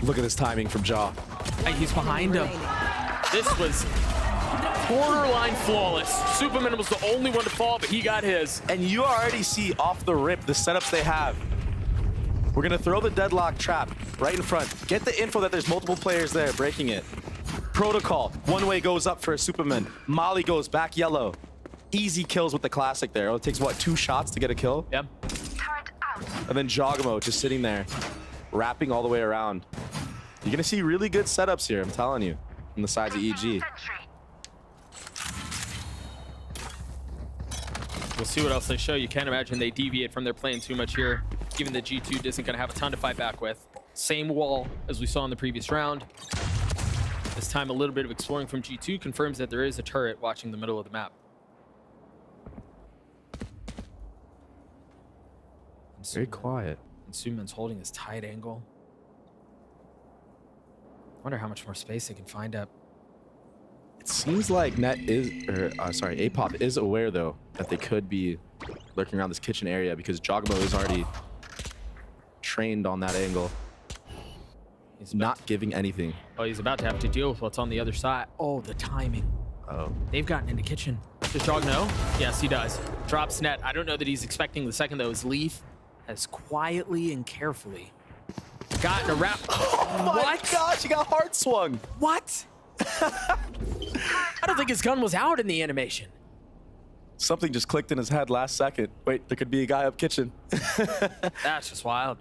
Look at this timing from Jaw. Hey, he's behind him. This was borderline flawless. Superman was the only one to fall, but he got his. And you already see off the rip the setups they have. We're gonna throw the deadlock trap right in front. Get the info that there's multiple players there breaking it. Protocol, one way goes up for a Superman. Molly goes back yellow. Easy kills with the classic there. It takes, what, 2 shots to get a kill? Yep. And then Jogamo just sitting there, wrapping all the way around. You're gonna see really good setups here, I'm telling you, on the sides of EG. We'll see what else they show. You can't imagine they deviate from their plan too much here, given that G2 isn't going to have a ton to fight back with. Same wall as we saw in the previous round. This time a little bit of exploring from G2 confirms that there is a turret watching the middle of the map. Very quiet. And Suman's holding his tight angle. Wonder how much more space they can find up. It seems like Net is, Apop is aware though that they could be lurking around this kitchen area because Jogamo is already trained on that angle. He's not giving anything. Oh, he's about to have to deal with what's on the other side. Oh, the timing. Oh. They've gotten into kitchen. Does Jog know? Yes, he does. Drops Net. I don't know that he's expecting the second though, as Leaf has quietly and carefully gotten around. Oh my gosh, he got hard swung. What? I don't think his gun was out in the animation. Something just clicked in his head last second. Wait, there could be a guy up kitchen. That's just wild.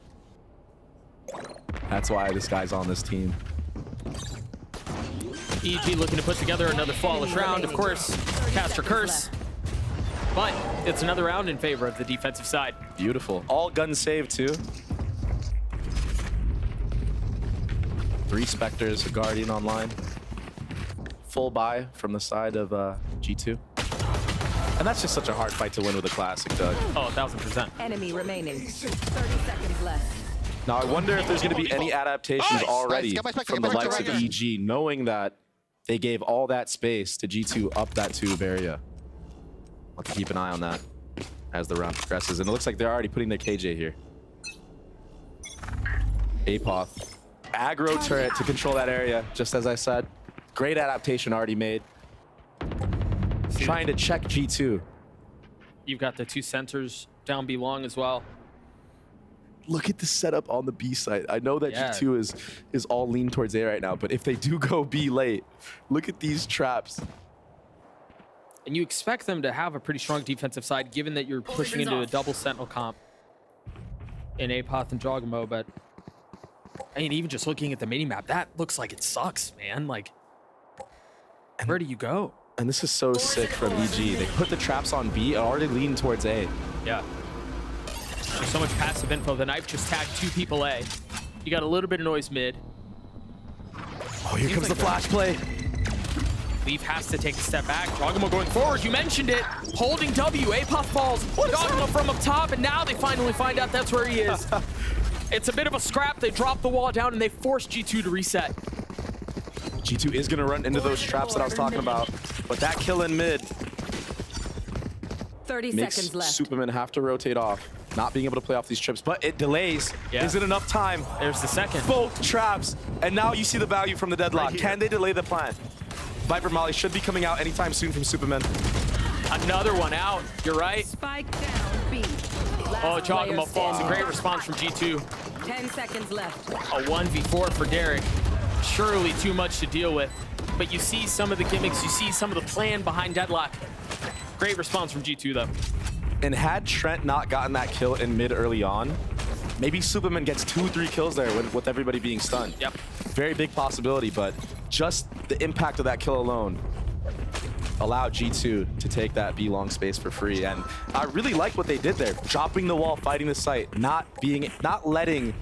That's why this guy's on this team. EG looking to put together another flawless round. Of course, Caster Curse. But it's another round in favor of the defensive side. Beautiful. All guns saved too. 3 Spectres, a Guardian online. Full buy from the side of G2. And that's just such a hard fight to win with a classic, Doug. Oh, 1000%. Enemy remaining. 30 seconds left. Now, I wonder if there's going to be any adaptations already from the likes of EG, knowing that they gave all that space to G2 up that tube area. I'll have to keep an eye on that as the round progresses. And it looks like they're already putting their KJ here. Apoth. Aggro turret to control that area, just as I said. Great adaptation already made. Trying to check G2. You've got the 2 sensors down B long as well. Look at the setup on the B site. I know that G2 is all lean towards A right now, but if they do go B late, look at these traps. And you expect them to have a pretty strong defensive side, given that you're pushing into a double Sentinel comp in Apoth and Jogamo, but I mean, even just looking at the mini-map, that looks like it sucks, man. Like, where do you go? And this is so sick from EG. They put the traps on B and already lean towards A. Yeah. There's so much passive info. The knife just tagged 2 people A. You got a little bit of noise mid. Oh, here comes the flash play. Leaf has to take a step back. Jogamo going forward. You mentioned it. Holding W. Apoth falls. Jogamo from up top, and now they finally find out that's where he is. It's a bit of a scrap. They drop the wall down, and they force G2 to reset. G2 is going to run into those traps that I was talking about, but that kill in mid 30 makes seconds left. Superman have to rotate off, not being able to play off these trips, but it delays. Yeah. Is it enough time? There's the second. Both traps, and now you see the value from the deadlock. Can they delay the plan? Viper Molly should be coming out anytime soon from Superman. Another one out. You're right. Spike down B. Oh, Jogamo falls. A great response from G2. 10 seconds left. A 1v4 for Derek. Surely too much to deal with. But you see some of the gimmicks. You see some of the plan behind Deadlock. Great response from G2, though. And had Trent not gotten that kill in mid early on, maybe Superman gets 2-3 kills there with everybody being stunned. Yep. Very big possibility, but just the impact of that kill alone allowed G2 to take that B long space for free. And I really like what they did there, dropping the wall, fighting the site, not letting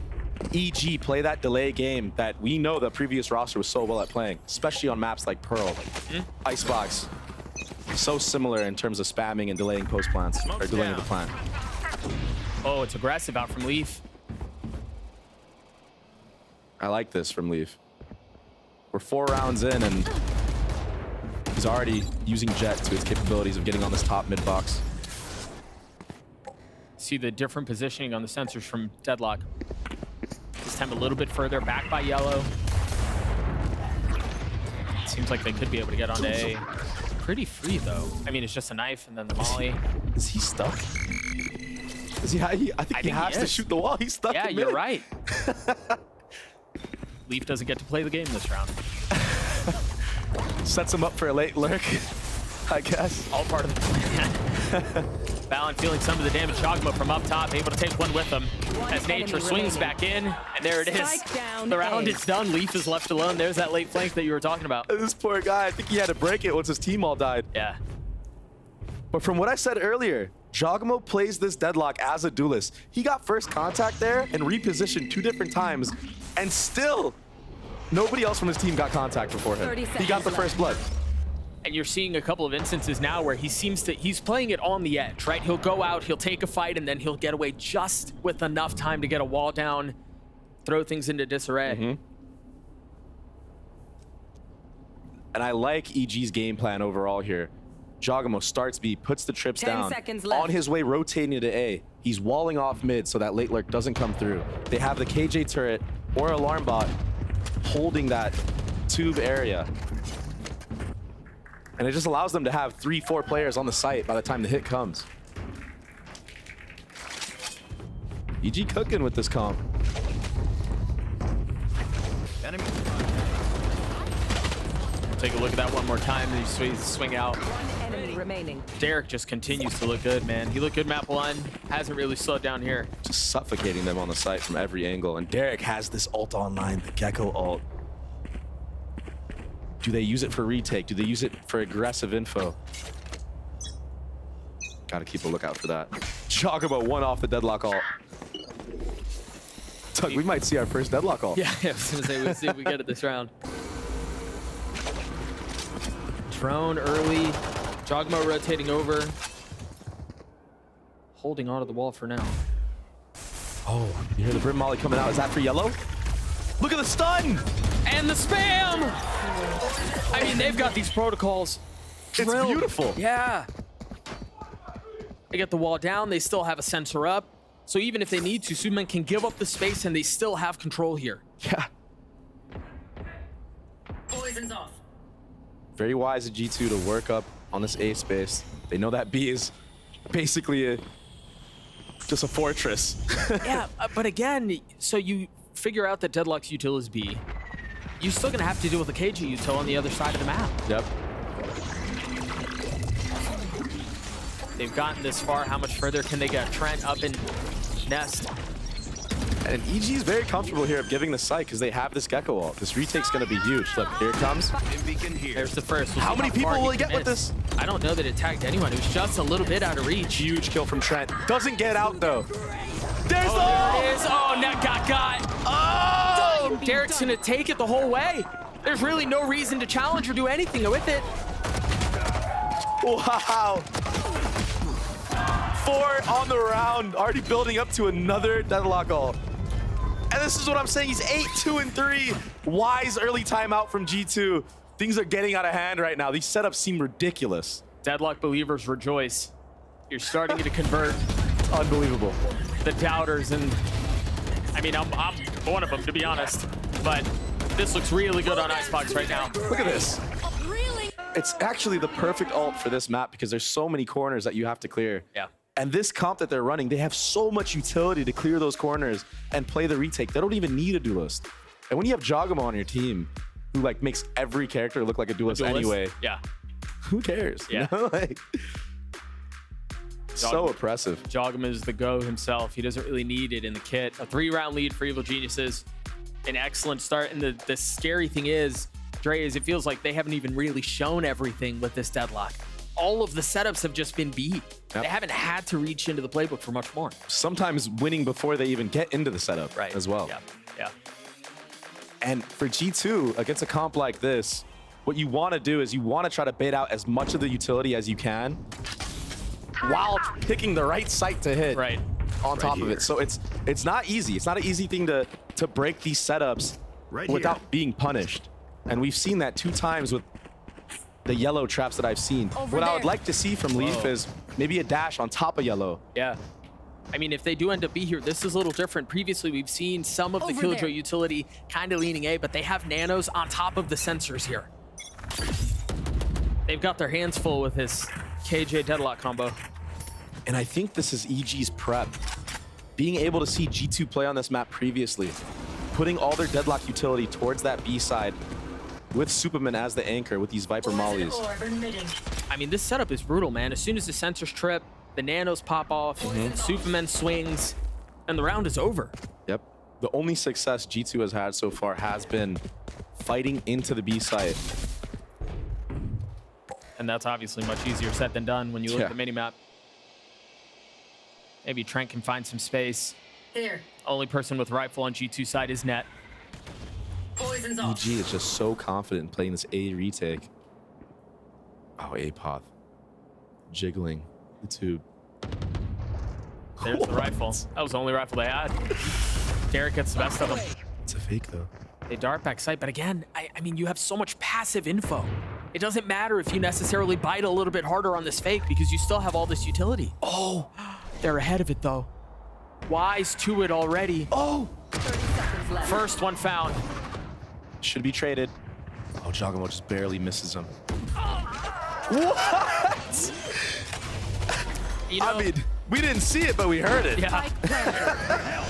EG play that delay game that we know the previous roster was so well at playing, especially on maps like Pearl, Icebox. So similar in terms of spamming and delaying post plans, or delaying the plan. Oh, it's aggressive out from Leaf. I like this from Leaf. We're 4 rounds in and he's already using Jet to his capabilities of getting on this top mid box. See the different positioning on the sensors from Deadlock. this time a little bit further back by yellow. Seems like they could be able to get onto A. Pretty free, though. I mean, it's just a knife and then the molly. Is he stuck? Is he? I think he has to shoot the wall. He's stuck. Yeah, you're right. Leaf doesn't get to play the game this round. Sets him up for a late lurk, I guess. All part of the plan. Valen feeling some of the damage. Jogmo from up top, able to take one with him. As Nature swings back in, and there it is. The round is done. Leaf is left alone. There's that late flank that you were talking about. This poor guy, I think he had to break it once his team all died. Yeah. But from what I said earlier, Jogmo plays this deadlock as a duelist. He got first contact there and repositioned 2 different times, and still nobody else from his team got contact before him. He got the first blood. And you're seeing a couple of instances now where he's playing it on the edge, right? He'll go out, he'll take a fight, and then he'll get away just with enough time to get a wall down, throw things into disarray. And I like EG's game plan overall here. Jogamo starts B, puts the trips 10 down. seconds left. On his way rotating to A. He's walling off mid so that late lurk doesn't come through. They have the KJ turret or alarm bot holding that tube area. And it just allows them to have 3-4 players on the site by the time the hit comes. EG cooking with this comp. Take a look at that one more time, and you swing out. One enemy remaining. Derek just continues to look good, man. He looked good map 1, hasn't really slowed down here. Just suffocating them on the site from every angle. And Derek has this ult online, the Gecko ult. Do they use it for retake? Do they use it for aggressive info? Gotta keep a lookout for that. Jogamo one off the deadlock ult. Tug, we might see our first deadlock ult. Yeah, I was gonna say, we'll see if we get it this round. Drone early, Jogamo rotating over. Holding onto the wall for now. Oh, you hear the Brim Molly coming out. Is that for yellow? Look at the stun! And the spam! I mean, they've got these protocols drilled. It's beautiful. Yeah. They get the wall down. They still have a sensor up. So even if they need to, Superman can give up the space and they still have control here. Yeah. Poison's off. Very wise of G2 to work up on this A space. They know that B is basically just a fortress. Yeah, but again, so you figure out that Deadlock's util is B. You're still gonna have to deal with the KG util on the other side of the map. Yep. They've gotten this far. How much further can they get? Trent up in Nest. And EG is very comfortable here of giving the site because they have this Gecko ult. This retake's gonna be huge. Look, here it comes. There's the first. We'll How see many people far will he he get can with miss. this? I don't know that it tagged anyone. It was just a little bit out of reach. Huge kill from Trent. Doesn't get out though. There's Oh, there it is. Oh, net got. Oh! Derek's gonna take it the whole way. There's really no reason to challenge or do anything with it. Wow. 4 on the round, already building up to another deadlock ult. And this is what I'm saying, he's 8-2-3. Wise early timeout from G2. Things are getting out of hand right now. These setups seem ridiculous. Deadlock believers rejoice. You're starting to convert Unbelievable. the doubters, and I mean, I'm one of them, to be honest. But this looks really good on Icebox right now. Look at this. Really? It's actually the perfect ult for this map because there's so many corners that you have to clear. Yeah. And this comp that they're running, they have so much utility to clear those corners and play the retake. They don't even need a duelist. And when you have Jogamo on your team, who like makes every character look like a duelist anyway, Yeah. who cares? Yeah. You know? Like, so oppressive. Jogamo is the go himself. He doesn't really need it in the kit. A 3-round lead for Evil Geniuses. An excellent start. And the scary thing is, Dre, is it feels like they haven't even really shown everything with this deadlock. All of the setups have just been B. Yep. They haven't had to reach into the playbook for much more. Sometimes winning before they even get into the setup as well. Yeah. Yeah. And for G2, against a comp like this, what you want to do is you want to try to bait out as much of the utility as you can while picking the right site to hit on top of it. So it's not easy. It's not an easy thing to break these setups without being punished. And we've seen that 2 times with the yellow traps that I've seen. What I would like to see from Leaf is maybe a dash on top of yellow. Yeah. I mean, if they do end up be here, this is a little different. Previously, we've seen some of the Killjoy utility kind of leaning A, but they have nanos on top of the sensors here. They've got their hands full with his KJ Deadlock combo. And I think this is EG's prep. Being able to see G2 play on this map previously, putting all their Deadlock utility towards that B side with Superman as the anchor with these Viper mollies. I mean, this setup is brutal, man. As soon as the sensors trip, the nanos pop off, Superman swings, and the round is over. Yep. The only success G2 has had so far has been fighting into the B site. And that's obviously much easier said than done when you look at the minimap. Maybe Trent can find some space. Here. Only person with rifle on G2 side is Net. Poison's off. EG is just so confident in playing this A retake. Oh, Apoth. Jiggling the tube. There's the rifle. That was the only rifle they had. Derek gets the best of them. It's a fake, though. They dart back sight, but again, I mean, you have so much passive info. It doesn't matter if you necessarily bite a little bit harder on this fake because you still have all this utility. Oh, they're ahead of it, though. Wise to it already. Oh! 30 seconds left. First one found. Should be traded. Oh, Jogamo just barely misses him. What? You know, I mean, we didn't see it, but we heard it. yeah.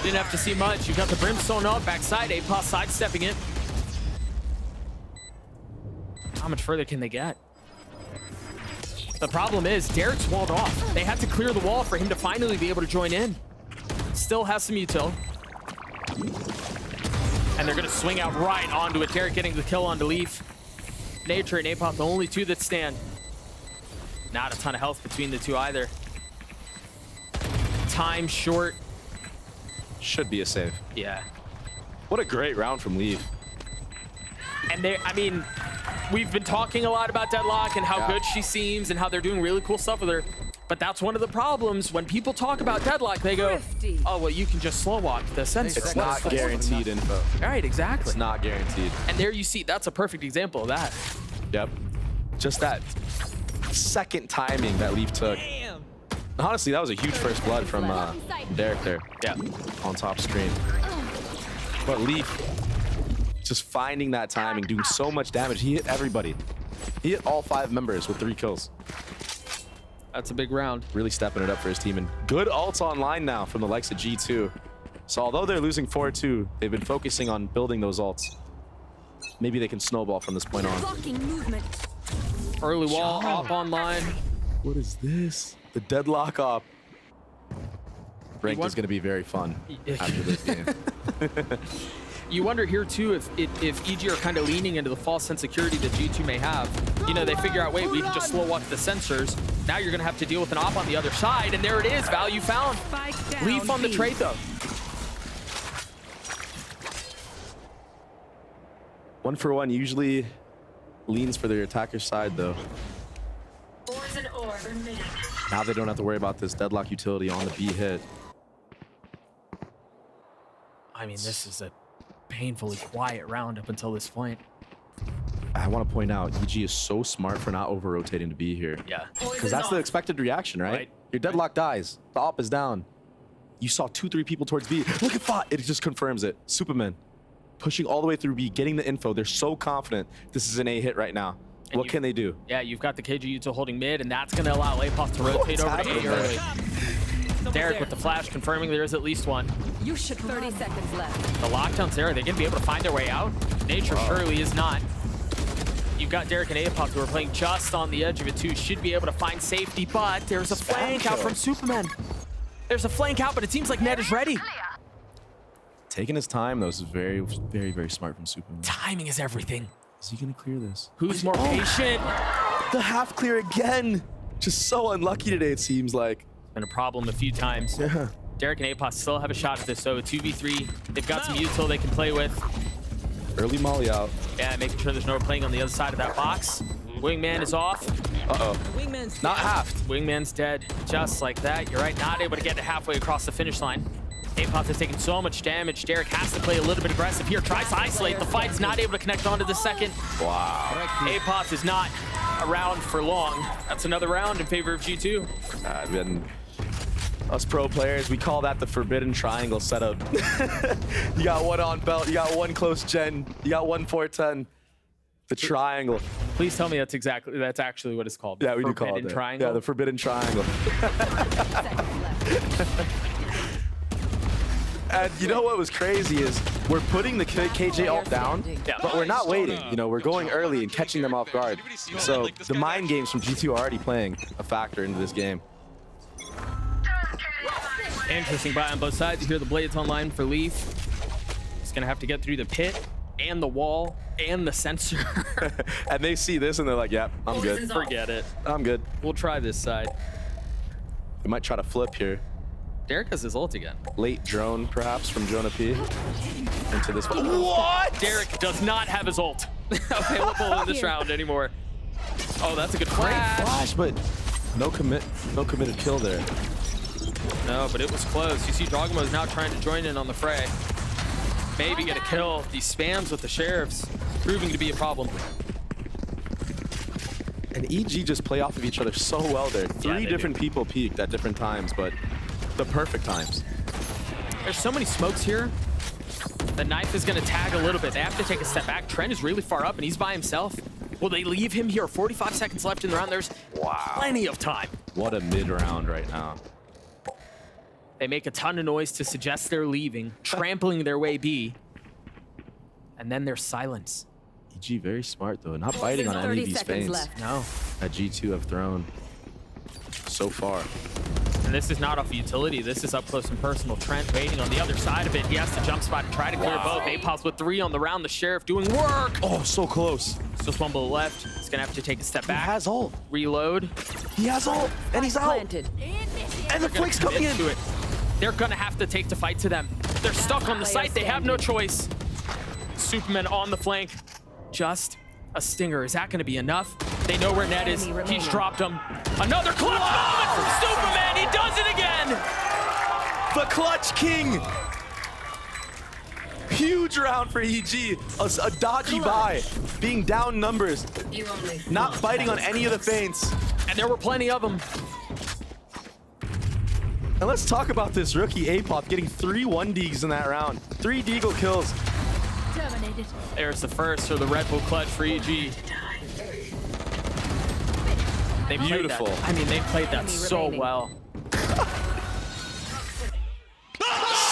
Didn't have to see much. You got the Brimstone up, backside, Apoth sidestepping it. How much further can they get? The problem is, Derek's walled off. They had to clear the wall for him to finally be able to join in. Still has some util. And they're gonna swing out right onto it. Derek getting the kill onto Leaf. Nature and Apoth, the only two that stand. Not a ton of health between the two either. Time short. Should be a save. Yeah. What a great round from Leaf. And they, I mean, we've been talking a lot about Deadlock and how good she seems and how they're doing really cool stuff with her. But that's one of the problems. When people talk about Deadlock, they go, oh, well, you can just slow walk the sensor. It's not guaranteed info. All right, exactly. It's not guaranteed. And there you see, that's a perfect example of that. Yep. Just that second timing that Leaf took. Damn. Honestly, that was a huge first blood from Derek there. Yeah. On top screen. But Leaf, just finding that timing, doing so much damage. He hit everybody. He hit all 5 members with 3 kills. That's a big round. Really stepping it up for his team. And good ults online now from the likes of G2. So although they're losing 4-2, they've been focusing on building those ults. Maybe they can snowball from this point on. Blocking movement. Early wall up online. What is this? The Deadlock op. Ranked is going to be very fun after this game. You wonder here too if EG are kind of leaning into the false sense of security that G2 may have. You know, they figure out, wait, we can just slow walk the sensors. Now you're gonna have to deal with an op on the other side, and there it is, value found. Leaf on the trade though. 1-for-1 usually leans for their attacker side though. Poison orb emitting. Now they don't have to worry about this Deadlock utility on the B hit. I mean, this is a painfully quiet round up until this point. I want to point out, EG is so smart for not over-rotating to be here. Yeah. Because that's the expected reaction, right? Your Deadlock dies. The op is down. You saw 2-3 people towards B. Look at Fott. It just confirms it. Superman pushing all the way through B, getting the info. They're so confident this is an A hit right now. And what can they do? Yeah, you've got the KG util holding mid, and that's going to allow Apoth to rotate over to A early. Derek with the flash confirming there is at least one. You should 30 seconds left. The lockdown's there. Are they going to be able to find their way out? Nature surely is not. You've got Derek and Apoth who are playing just on the edge of it too. Should be able to find safety, but there's a flank out from Superman. There's a flank out, but it seems like Ned is ready. Taking his time, though, is very, very, very smart from Superman. Timing is everything. Is he going to clear this? Who's more patient? The half clear again. Just so unlucky today, it seems like. Been a problem a few times. Yeah. Derek and Apoth still have a shot at this, so 2v3. They've got some util they can play with. Early molly out. Yeah, making sure there's no playing on the other side of that box. Wingman is off. Uh-oh. Wingman's Not halved. Wingman's dead, just like that. You're right, not able to get it halfway across the finish line. Apoth has taken so much damage. Derek has to play a little bit aggressive here. Tries to isolate. The fight's not able to connect onto the second. Wow. Apoth is not around for long. That's another round in favor of G2. Us pro players, we call that the forbidden triangle setup. You got one on belt, you got one close gen, you got one 410. The triangle. Please tell me that's actually what it's called. Yeah, we do call it Forbidden that. triangle. Yeah, the forbidden triangle. 30 seconds left. And you know what was crazy is we're putting the KJ ult down, Yeah. but we're not waiting. You know, we're going early and catching them off guard. So the mind games from G2 are already playing a factor into this game. Interesting buy on both sides. You hear the blades online for Leaf. He's gonna have to get through the pit and the wall and the sensor. And they see this and they're like, yep, I'm good. Forget it. I'm good. We'll try this side. We might try to flip here. Derek has his ult again. Late drone, perhaps, from Jonah P. Into this one. What? Derek does not have his ult available in this round anymore. Oh, that's a good flash. Flash, but no committed kill there. No, but it was close. You see Drogamo is now trying to join in on the fray. Maybe get a kill. These spams with the sheriffs proving to be a problem. And EG just play off of each other so well there. Three different people peaked at different times, but the perfect times. There's so many smokes here. The knife is going to tag a little bit. They have to take a step back. Trent is really far up, and he's by himself. Will they leave him here? 45 seconds left in the round. There's plenty of time. What a mid-round right now. They make a ton of noise to suggest they're leaving, trampling their way B. And then there's silence. EG very smart, though. Not biting on any of these feints No. that G2 have thrown so far. And this is not off utility. This is up close and personal. Trent waiting on the other side of it. He has to jump spot and try to clear both. APOS with 3 on the round. The Sheriff doing work. Oh, so close. Just one bullet left. He's going to have to take a step back. He has ult. Reload. He has ult. And he's out. Planted. And the flick's coming in. To it. They're going to have to take the fight to them. They're stuck on the site. They have no choice. Superman on the flank. Just a stinger. Is that going to be enough? They know where Ned is. He's dropped him. Another clutch moment from Superman. He does it again. The Clutch King. Huge round for EG. A dodgy buy. Being down numbers. Not biting on any of the feints. And there were plenty of them. And let's talk about this rookie APOP getting 3 1Ds in that round. 3 Deagle kills. Terminated. There's the first for the Red Bull clutch for EG. They played Beautiful. That. I mean, they played that so remaining. well.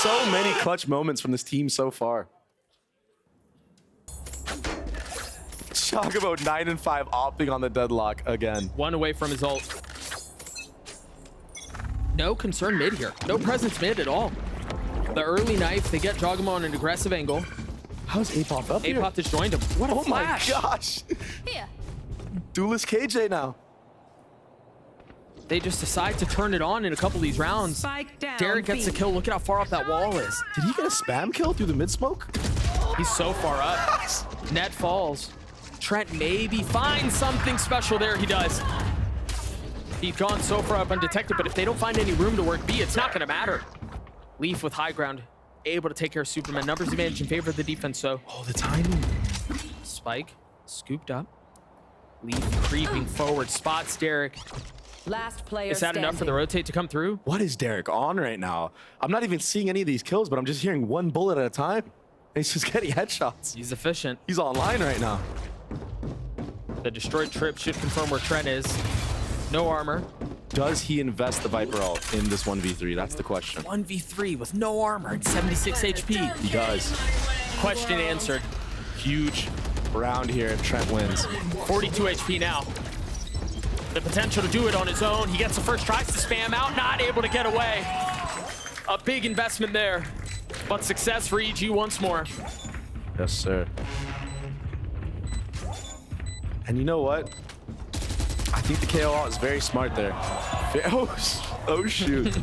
So many clutch moments from this team so far. Talk about 9 and 5 opting on the deadlock again. One away from his ult. No concern mid here. No presence mid at all. The early knife, they get Jogamo on an aggressive angle. How's APOP up here? APOP just joined him. What a Oh flash. my gosh. Here. Duelist KJ now. They just decide to turn it on in a couple of these rounds. Spike down. Derek gets the kill. Look at how far up that wall is. Did he get a spam kill through the mid smoke? He's so far up. Net falls. Trent maybe finds something special there. He does. He's gone so far up undetected, but if they don't find any room to work B, it's not going to matter. Leaf with high ground, able to take care of Superman. Numbers advantage in favor of the defense, so. Oh, the timing. Spike, scooped up. Leaf creeping forward, spots Derek. Last player Is that enough for the rotate to come through? What is Derek on right now? I'm not even seeing any of these kills, but I'm just hearing one bullet at a time. And he's just getting headshots. He's efficient. He's online right now. The destroyed trip should confirm where Trent is. No armor. Does he invest the Viper ult in this 1v3? That's the question. 1v3 with no armor and 76 HP. He does. Question answered. Huge round here if Trent wins. 42 HP now. The potential to do it on his own. He gets the first, tries to spam out, not able to get away. A big investment there, but success for EG once more. Yes, sir. And you know what? I think the KO ult is very smart there. Oh shoot.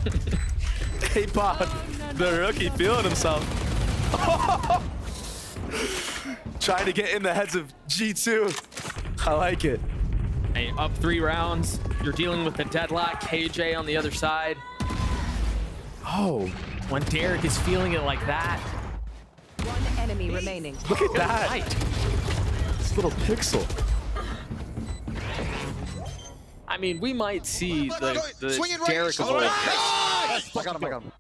Hey, Pod, the rookie feeling himself. Trying to get in the heads of G2. I like it. Hey, up 3 rounds. You're dealing with the deadlock. KJ on the other side. Oh, When Derek is feeling it like that. One enemy remaining. look at that. Right. This little pixel. I mean, we might see the Swing it right. Derek of All old. right. I got him.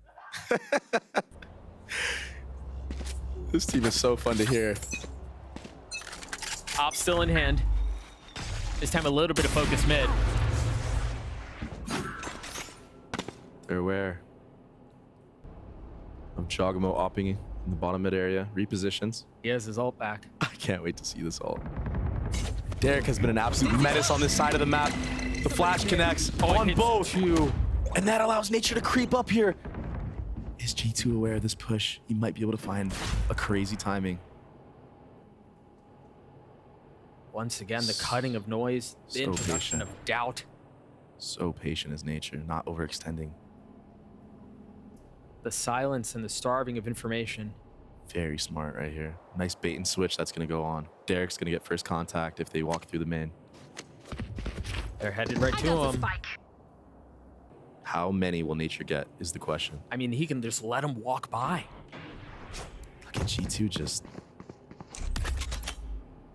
This team is so fun to hear. Op still in hand. This time a little bit of focus mid. They're aware of Jogamo opping in the bottom mid area. Repositions. He has his ult back. I can't wait to see this ult. Derek has been an absolute menace on this side of the map. The flash connects on both. And that allows Nature to creep up here. Is G2 aware of this push? He might be able to find a crazy timing. Once again, the cutting of noise, the So introduction patient. of doubt. So patient is Nature, not overextending. The silence and the starving of information. Very smart right here. Nice bait and switch that's going to go on. Derek's going to get first contact if they walk through the main. They're headed right to him. How many will Nature get is the question. I mean, he can just let him walk by. Look at G2 just...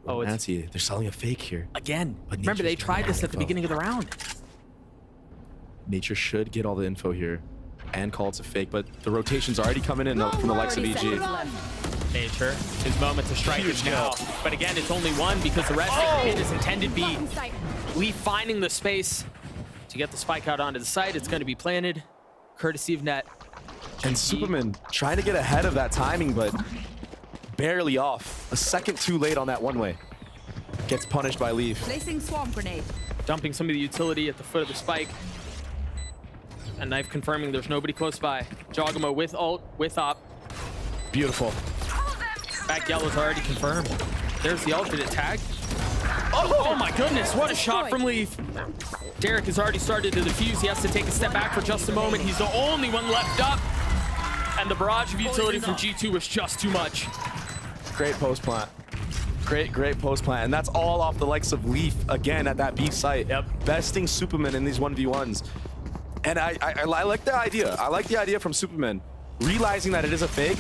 Oh, it's Nancy, they're selling a fake here. again. But Remember, they Nature's tried getting this at the info. beginning of the round. Nature should get all the info here and call it's a fake, but the rotation's already coming in from the likes of 30 EG. seconds left. Nature, his moment to strike is now. But again, it's only one because the rest of the hit is intended to be Leaf finding the space to get the spike out onto the site. It's going to be planted, courtesy of Net. And Superman trying to get ahead of that timing, but barely off. A second too late on that one-way. Gets punished by Leaf. Placing swarm grenade. Dumping some of the utility at the foot of the spike. And Knife confirming there's nobody close by. Jogamo with ult, with op. Beautiful. Back yellow's already confirmed. There's the alternate tag. Oh my goodness, what a shot from Leaf. Derek has already started to defuse. He has to take a step back for just a moment. He's the only one left up. And the barrage of utility from G2 was just too much. Great post plant. Great post plant. And that's all off the likes of Leaf again at that B site. Yep. Besting Superman in these 1v1s. And I like the idea. I like the idea from Superman. Realizing that it is a fake.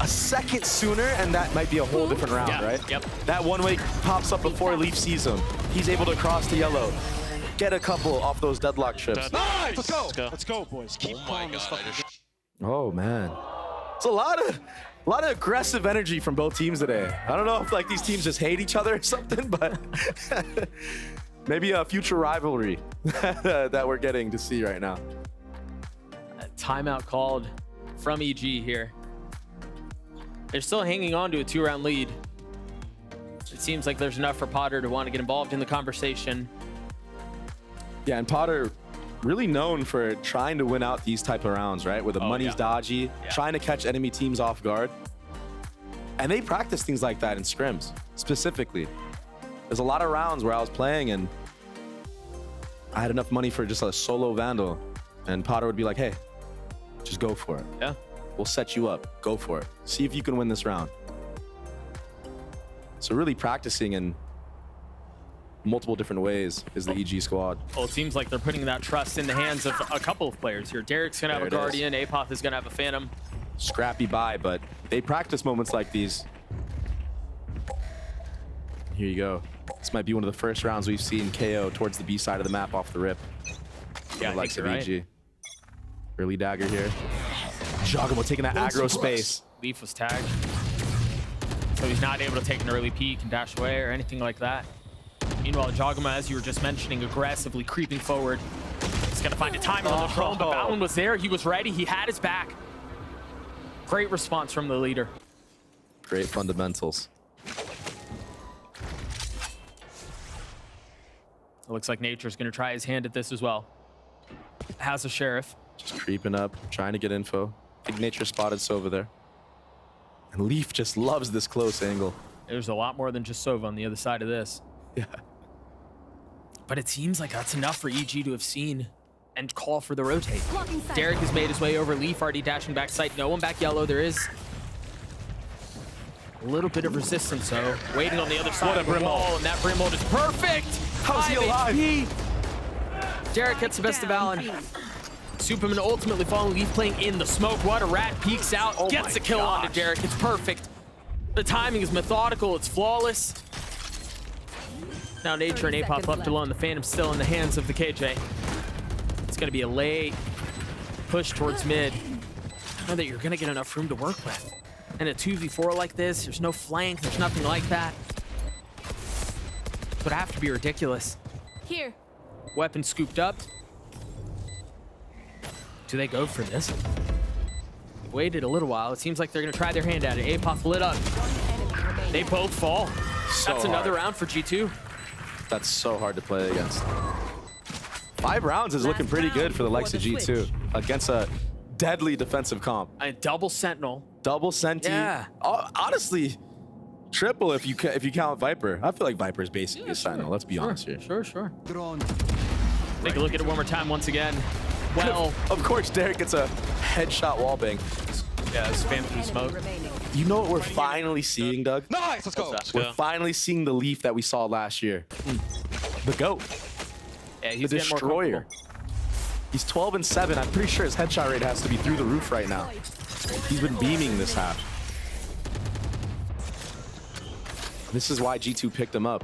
A second sooner, and that might be a whole different round, Yeah, right? yep. That one-way pops up before Leaf sees him. He's able to cross the yellow. Get a couple off those deadlock trips. Nice! Let's go, boys. Keep playing this fucking game. Oh, man. It's a lot of aggressive energy from both teams today. I don't know if like these teams just hate each other or something, but maybe a future rivalry that we're getting to see right now. A timeout called from EG here. They're still hanging on to a 2-round lead. It seems like there's enough for Potter to want to get involved in the conversation. Yeah, and Potter really known for trying to win out these type of rounds, right? Where the money's dodgy, trying to catch enemy teams off guard. And they practice things like that in scrims, specifically. There's a lot of rounds where I was playing and I had enough money for just a solo Vandal. And Potter would be like, hey, just go for it. Yeah. We'll set you up. Go for it. See if you can win this round. So really practicing in multiple different ways is the EG squad. Well, it seems like they're putting that trust in the hands of a couple of players here. Derek's going to have a Guardian. Apoth is going to have a Phantom. Scrappy buy, but they practice moments like these. Here you go. This might be one of the first rounds we've seen KO towards the B side of the map off the rip. Yeah, I Likes think of you're EG. right. Early dagger here. Jogamo taking that aggro space. Leaf was tagged. So he's not able to take an early peek and dash away or anything like that. Meanwhile, Jogama, as you were just mentioning, aggressively creeping forward. He's going to find a timing on the drone, but Balin was there. He was ready. He had his back. Great response from the leader. Great fundamentals. It looks like Nature's going to try his hand at this as well. Has a Sheriff. Just creeping up, trying to get info. I think Nature spotted Sova there. And Leaf just loves this close angle. There's a lot more than just Sova on the other side of this. Yeah. But it seems like that's enough for EG to have seen and call for the rotate. Derek has made his way over. Leaf already dashing back sight. No one back yellow. There is a little bit of resistance, though. Waiting on the other side of the wall, and that Brimhold is perfect. How's he alive? HP. Derek gets the best of Alan. Superman ultimately following Leaf playing in the smoke. What a rat peeks out, gets the kill onto Derek. It's perfect. The timing is methodical. It's flawless. Now Nature and Apoth left alone. The Phantom still in the hands of the KJ. It's going to be a late push towards mid, know that you're going to get enough room to work with. And a 2v4 like this, there's no flank, there's nothing like that. It would have to be ridiculous. Here. Weapon scooped up. Do they go for this? Waited a little while. It seems like they're going to try their hand at it. Apoth lit up. They both fall. So That's another hard. round for G2. That's so hard to play against. 5 rounds is looking pretty good for the likes of G2 against a deadly defensive comp. A double Sentinel. Double Senti. Yeah. Honestly, triple if you count Viper. I feel like Viper is basically a Sentinel. Let's be honest here. Sure. Take a look at it one more time once again. Well, of course, Derek gets a headshot wallbang. yeah, spam through smoke. You know what we're finally seeing, Doug? Nice, let's go. We're finally seeing the Leaf that we saw last year. The GOAT. Yeah, The he's getting more Destroyer. comfortable. He's 12-7. I'm pretty sure his headshot rate has to be through the roof right now. He's been beaming this half. This is why G2 picked him up.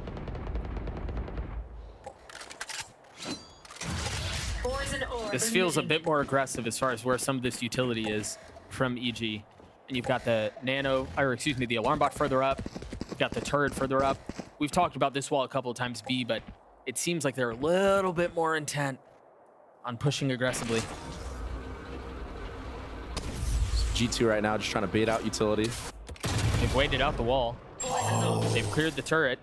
This feels a bit more aggressive as far as where some of this utility is from EG. And you've got the the alarm bot further up. You've got the turret further up. We've talked about this wall a couple of times, B, but it seems like they're a little bit more intent on pushing aggressively. G2 right now just trying to bait out utility. They've waited out the wall. They've cleared the turret.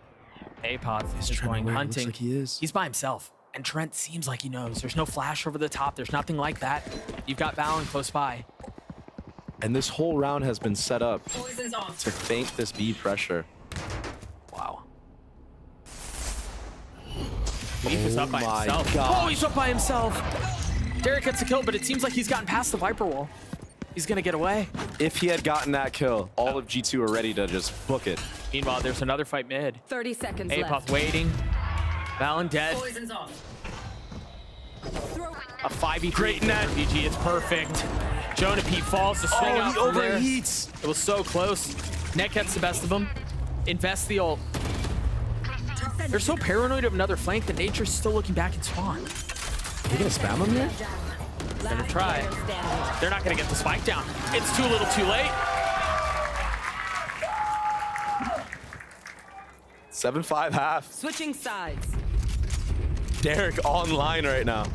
Apoth is going hunting. Looks like he is. He's by himself. And Trent seems like he knows. There's no flash over the top. There's nothing like that. You've got Valorant close by. And this whole round has been set up to feint this B pressure. Wow. Leaf is up by my himself. gosh. Oh, he's up by himself. Derek gets a kill, but it seems like he's gotten past the Viper wall. He's going to get away. If he had gotten that kill, all of G2 are ready to just book it. Meanwhile, there's another fight mid. 30 seconds Apoth left. waiting. Valen dead. A 5v3 Great net. VG. It's perfect. Jonah P falls to swing out he from there. overheats. It was so close. Net gets the best of him. Invest the ult. They're so paranoid of another flank that Nature's still looking back at spawn. Are you gonna spam him here? Gonna try. They're not gonna get the spike down. It's too little too late. 7-5 half. Switching sides. Derek online right now.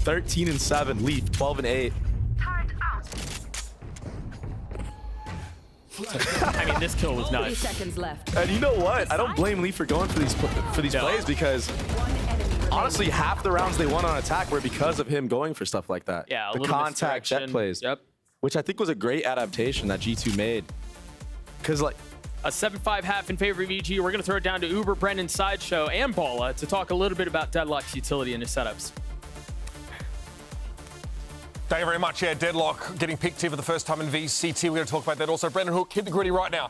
13-7. Leaf 12-8. I mean, this kill was 30 nuts. seconds left. And you know what? I don't blame Leaf for going for these plays because One enemy remaining. honestly, half the rounds they won on attack were because of him going for stuff like that. Yeah, a the little contact jet misdirection. plays. Yep. Which I think was a great adaptation that G2 made. Because like, A 7-5 half in favor of EG. We're gonna throw it down to Uber, Brendan, Sideshow, and Balla to talk a little bit about Deadlock's utility and his setups. Thank you very much. Yeah, Deadlock getting picked here for the first time in VCT. We're going to talk about that also. Brendan Hook, hit the gritty right now.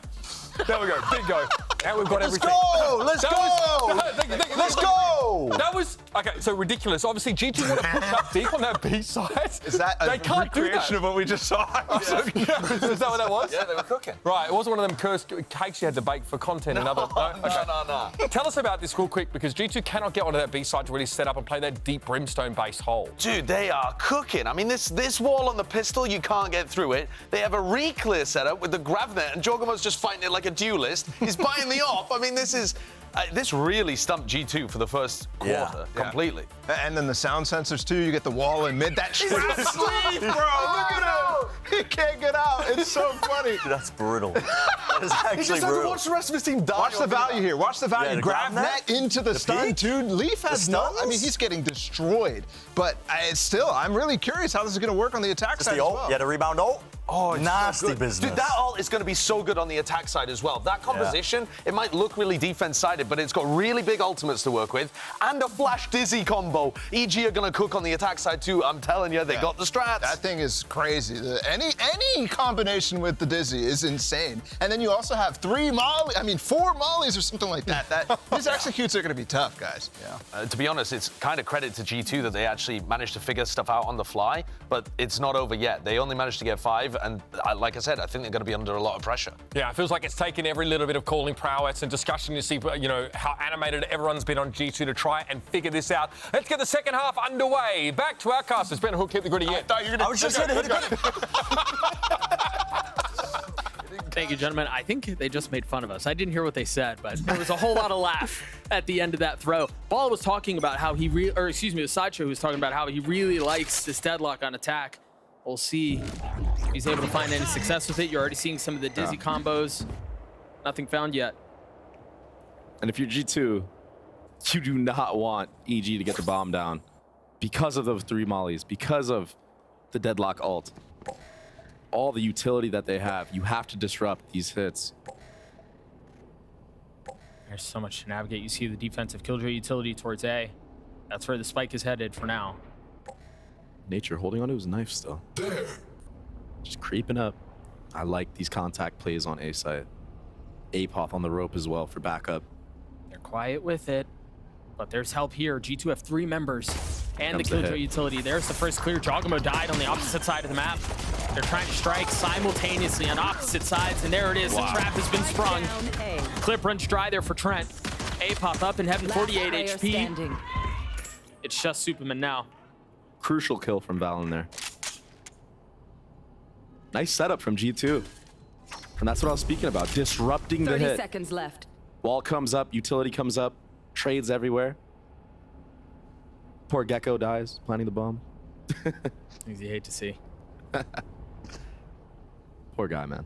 There we go. Bingo. Now we've got everything. Let's go! Let's go! That was, okay, so ridiculous. Obviously, G2 want to push up deep on that B side. Is that a They can't do that. recreation of what we just saw? Is that what that was? Yeah, they were cooking. Right, it wasn't one of them cursed cakes you had to bake for content. Another. No. Tell us about this real quick, because G2 cannot get onto that B side to really set up and play that deep brimstone-based hole. Dude, they are cooking. I mean, this wall on the pistol, you can't get through it. They have a re-clear setup with the Gravnet, and Jogamo's just fighting it like a duelist. He's buying the off. I mean, this really stumped G2 for the first quarter completely. And then the sound sensors too. You get the wall in mid. That shit is sleep, bro. Look at him. He can't get out. It's so funny. That's brutal. That is actually He just had to brutal. watch the rest of his team die. Watch the value here. Watch the value. Yeah, the Grab grab that net, into the stun, peak, dude. Leaf has the no. I mean, stuns. he's getting destroyed. But it's still, I'm really curious how this is going to work on the attack Just side the as ult. well. Yeah, the rebound ult. Oh, it's nasty so good. business. Dude, that ult is going to be so good on the attack side as well. That composition, it might look really defense-sided, but it's got really big ultimates to work with and a flash dizzy combo. EG are going to cook on the attack side too. I'm telling you, they got the strats. That thing is crazy. Any combination with the dizzy is insane. And then you also have 4 mollies or something like that. These executes are going to be tough, guys. Yeah. To be honest, it's kind of credit to G2 that they actually managed to figure stuff out on the fly, but it's not over yet. They only managed to get 5. and like I said, I think they're going to be under a lot of pressure. Yeah, it feels like it's taken every little bit of calling prowess and discussion to see, you know, how animated everyone's been on G2 to try and figure this out. Let's get the second half underway. Back to our casters. Ben Hook, keep the gritty in. I was just going to hit it. Thank you, gentlemen. I think they just made fun of us. I didn't hear what they said, but there was a whole lot of laugh at the end of that throw. Ball was talking about how the Sideshow was talking about how he really likes this deadlock on attack. We'll see if he's able to find any success with it. You're already seeing some of the dizzy combos. Nothing found yet. And if you're G2, you do not want EG to get the bomb down because of those 3 mollies, because of the deadlock ult. All the utility that they have, you have to disrupt these hits. There's so much to navigate. You see the defensive killjoy utility towards A. That's where the spike is headed for now. Nature holding onto his knife still. Just creeping up. I like these contact plays on A site. Apoth on the rope as well for backup. They're quiet with it, but there's help here. G2 have 3 members and the Comes the killjoy hit. utility. There's the first clear. Jogamo died on the opposite side of the map. They're trying to strike simultaneously on opposite sides, and there it is. Wow. The trap has been sprung. Down A. Clip runs dry there for Trent. Apoth up in heaven, Last 48 player HP. standing. It's just Superman now. Crucial kill from Valen there. Nice setup from G2. And that's what I was speaking about, disrupting the 30 hit. seconds left. Wall comes up, utility comes up, trades everywhere. Poor Gecko dies, planting the bomb. Things you hate to see. Poor guy, man.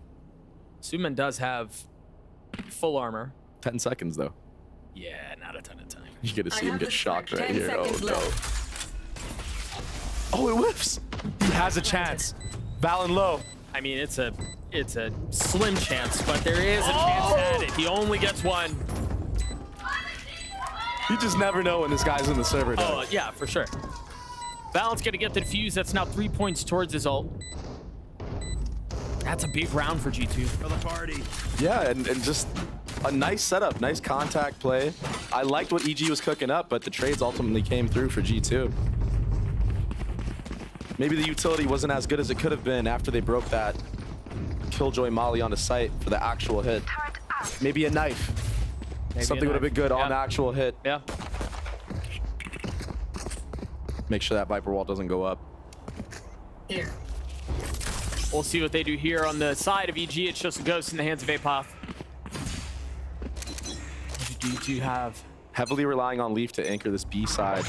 Superman does have full armor. 10 seconds, though. Yeah, not a ton of time. You get to see him get shocked right 10 here. Oh, seconds no. left. Oh, it whiffs. He has a chance. Valen low. I mean, it's a slim chance, but there is a chance at it. He only gets one. You just never know when this guy's in the server. Oh, yeah, for sure. Valen's gonna get the defuse. That's now 3 points towards his ult. That's a big round for G2. For the party. Yeah, and just a nice setup, nice contact play. I liked what EG was cooking up, but the trades ultimately came through for G2. Maybe the utility wasn't as good as it could have been after they broke that Killjoy molly onto site for the actual hit. Maybe a knife. Maybe Something a would have been knife. good on the Yeah. actual hit. Yeah. Make sure that Viper wall doesn't go up. Here. We'll see what they do here on the side of EG. It's just a ghost in the hands of Apoth. What do G2 have? Heavily relying on Leaf to anchor this B side.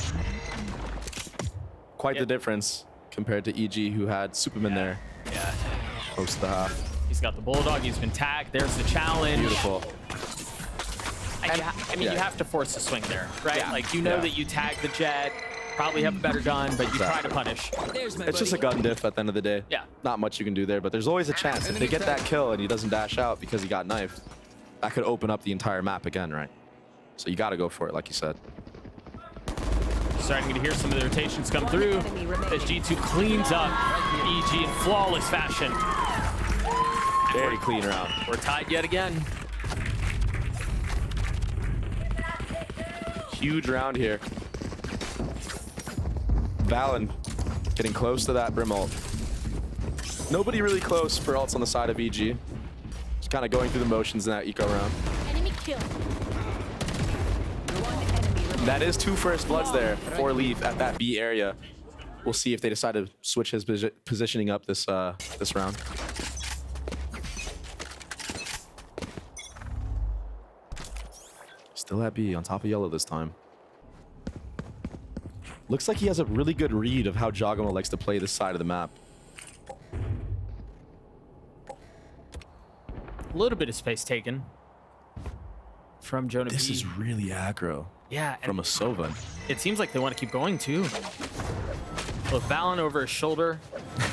Quite the difference compared to EG, who had Superman there Yeah. close to the half. He's got the Bulldog. He's been tagged. There's the challenge. Beautiful. And you have to force a swing there, right? Yeah. Like, you know Yeah. that you tag the Jet, probably have a better gun, but you try to punish. There's my It's just a buddy. gun diff at the end of the day. Yeah. Not much you can do there, but there's always a chance. If they get that kill and he doesn't dash out because he got knifed, that could open up the entire map again, right? So you got to go for it, like you said. Starting to hear some of the rotations come through as G2 cleans up EG in flawless fashion. Very clean round. We're tied yet again. Huge round here. Valen getting close to that Brim ult. Nobody really close for ults on the side of EG. Just kind of going through the motions in that eco round. Enemy kill. One enemy remaining. That is 2 first bloods there for Leaf at that B area. We'll see if they decide to switch his positioning up this this round. Still at B, on top of yellow this time. Looks like he has a really good read of how Jogamo likes to play this side of the map. A little bit of space taken from Jonah This B. is really aggro Yeah, from and a Sova. it seems like they want to keep going too. Look, Valen over his shoulder.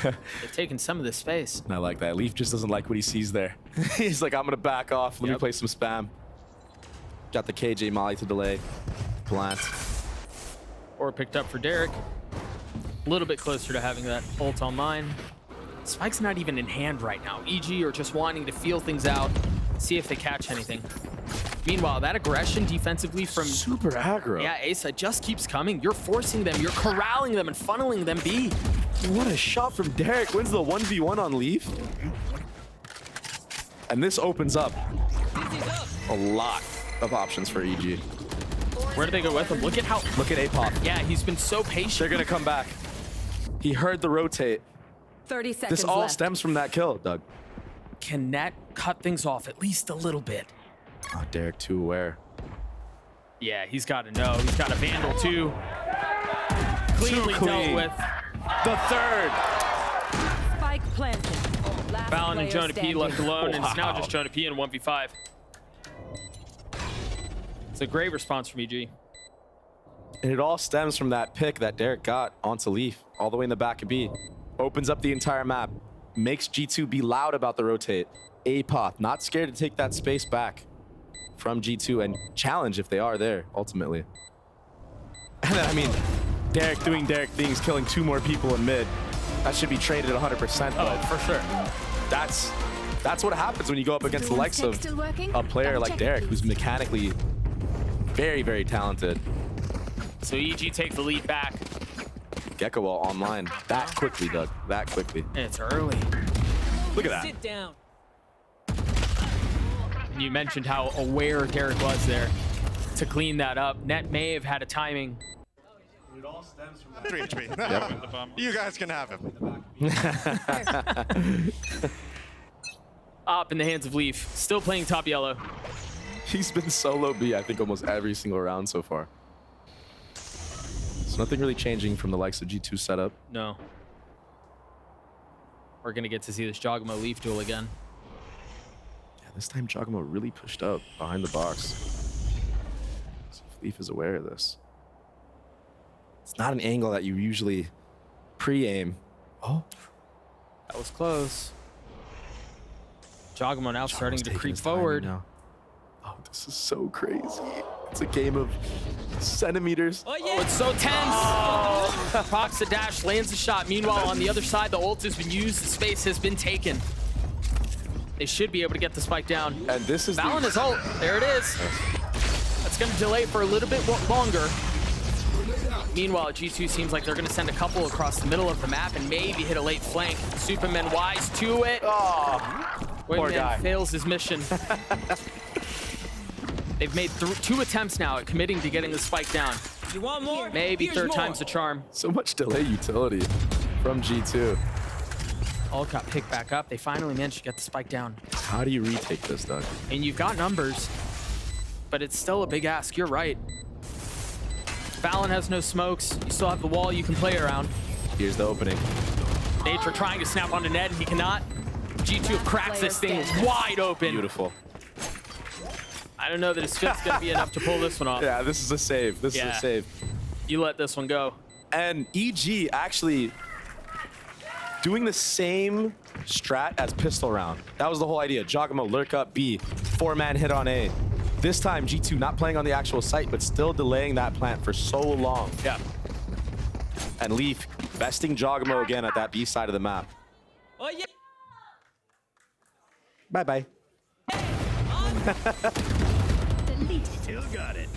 They're taking some of this space. I like that. Leaf just doesn't like what he sees there. He's like, I'm gonna back off. Let me Yep. play some spam. Got the KJ Molly to delay. Plant. Or picked up for Derek. A little bit closer to having that ult online. Spike's not even in hand right now. EG are just wanting to feel things out, see if they catch anything. Meanwhile, that aggression defensively from Super aggro. Asa just keeps coming. You're forcing them, you're corralling them and funneling them B. What a shot from Derek. Wins the 1v1 on Leaf. And this opens up a lot of options for EG. Where do they go with him? Look at APOP. Yeah, he's been so patient. They're gonna come back. He heard the rotate. 30 seconds This all left. stems from that kill, Doug. Can Net cut things off at least a little bit? Oh, Derek too aware. Yeah, he's got to know. He's got a Vandal too. Cleanly clean. dealt with. The third. Spike planted. Last Fallon and player Jonah P standing. left alone, and it's now Wow. just Jonah P in 1v5. It's a great response from EG. And it all stems from that pick that Derek got onto Leaf, all the way in the back of B. Opens up the entire map, makes G2 be loud about the rotate. APOP, not scared to take that space back from G2 and challenge if they are there, ultimately. And then, I mean, Derek doing Derek things, killing 2 more people in mid. That should be traded 100%, but For sure. that's what happens when you go up against the likes of a player like Derek, who's mechanically very, very talented. So EG take the lead back. Gecko Wall online that quickly, Doug. That quickly. And it's early. Look at that. Sit down. And you mentioned how aware Derek was there to clean that up. Net may have had a timing. 3 HP. You guys can have him. Up in the hands of Leaf. Still playing top yellow. He's been solo B, I think, almost every single round so far. So nothing really changing from the likes of G2 setup. No. We're going to get to see this Jogamo Leaf duel again. Yeah, this time Jogamo really pushed up behind the box. See if Leaf is aware of this. It's not an angle that you usually pre-aim. Oh, That was close. Jogamo now starting Jagomo's to taking creep his timing forward. now. Oh, this is so crazy. It's a game of centimeters. Oh, it's so tense. Procs the dash, lands the shot. Meanwhile, on the other side, the ult has been used. The space has been taken. They should be able to get the spike down. And this is Fallon is ult. There it is. That's going to delay for a little bit longer. Meanwhile, G2 seems like they're going to send a couple across the middle of the map and maybe hit a late flank. Superman wise to it. poor Wingman guy. fails his mission. They've made 2 attempts now at committing to getting the spike down. You want more? Maybe third time's the charm. So much delay utility from G2. Ult got picked back up. They finally managed to get the spike down. How do you retake this, Doug? And you've got numbers, but it's still a big ask. You're right. Fallon has no smokes. You still have the wall you can play around. Here's the opening. Nature trying to snap onto Ned, and he cannot. G2 cracks this thing wide open. Beautiful. I don't know that his fifth's going to be enough to pull this one off. Yeah, this is a save. This is a save. You let this one go. And EG actually doing the same strat as pistol round. That was the whole idea. Jogamo, lurk up B, 4-man hit on A. This time, G2 not playing on the actual site, but still delaying that plant for so long. Yeah. And Leaf besting Jogamo again at that B side of the map. Oh, yeah. Bye-bye. Still got it.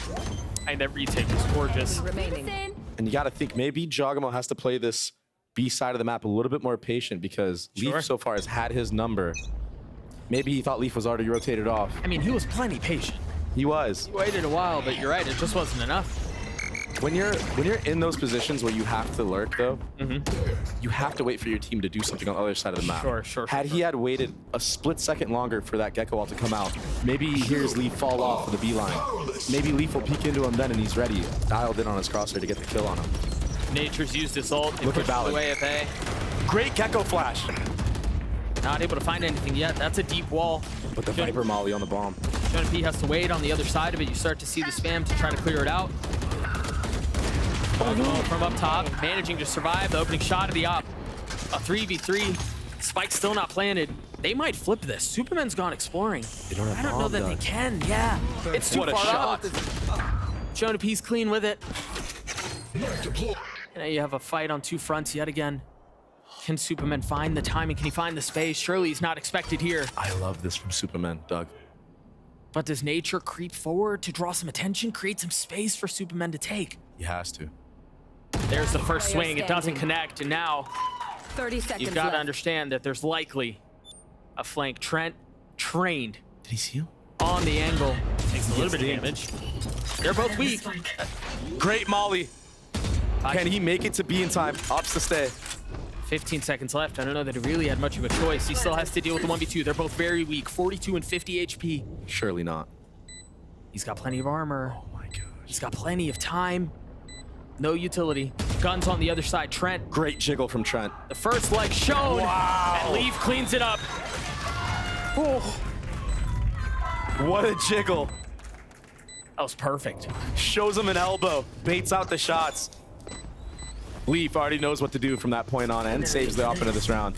And that retake was gorgeous. Remaining. And you got to think maybe Jogamo has to play this B side of the map a little bit more patient because Leaf so far has had his number. Maybe he thought Leaf was already rotated off. I mean, he was plenty patient. He was. He waited a while, but you're right, it just wasn't enough. When you're in those positions where you have to lurk, though, you have to wait for your team to do something on the other side of the map. Had he had waited a split second longer for that Gecko wall to come out, maybe he hears Leaf fall off of the B line. Maybe Leaf will peek into him then, and he's ready, dialed in on his crosshair to get the kill on him. Nature's used his ult. They Look at pushed Ballard. away at A. Great Gecko flash, Not able to find anything yet. That's a deep wall. but the Viper Molly on the bomb. Jonah P has to wait on the other side of it. You start to see the spam to try to clear it out. From up top, managing to survive the opening shot of the op. A 3v3. Spike still not planted. They might flip this. Superman's gone exploring. They don't have I don't know bomb, that they Doug. can. Yeah, it's too What a far shot. up. Jonah P's clean with it. And now you have a fight on 2 fronts yet again. Can Superman find the timing? Can he find the space? Surely he's not expected here. I love this from Superman, Doug. But does Nature creep forward to draw some attention, create some space for Superman to take? He has to. There's the first swing. It doesn't connect, and now 30 seconds you've got to left. understand that there's likely a flank. Trent trained Did he see him? on the angle. Takes a little bit of damage. They're both weak. Great molly. Can he make it to B in time? Ops to stay. 15 seconds left. I don't know that he really had much of a choice. He still has to deal with the 1v2. They're both very weak. 42 and 50 HP. Surely not. He's got plenty of armor. Oh my gosh. He's got plenty of time. No utility. Guns on the other side. Trent. Great jiggle from Trent. The first leg shown. Wow. And Leaf cleans it up. Oh. What a jiggle. That was perfect. Shows him an elbow. Baits out the shots. Leaf already knows what to do from that point on and saves the opener of this round.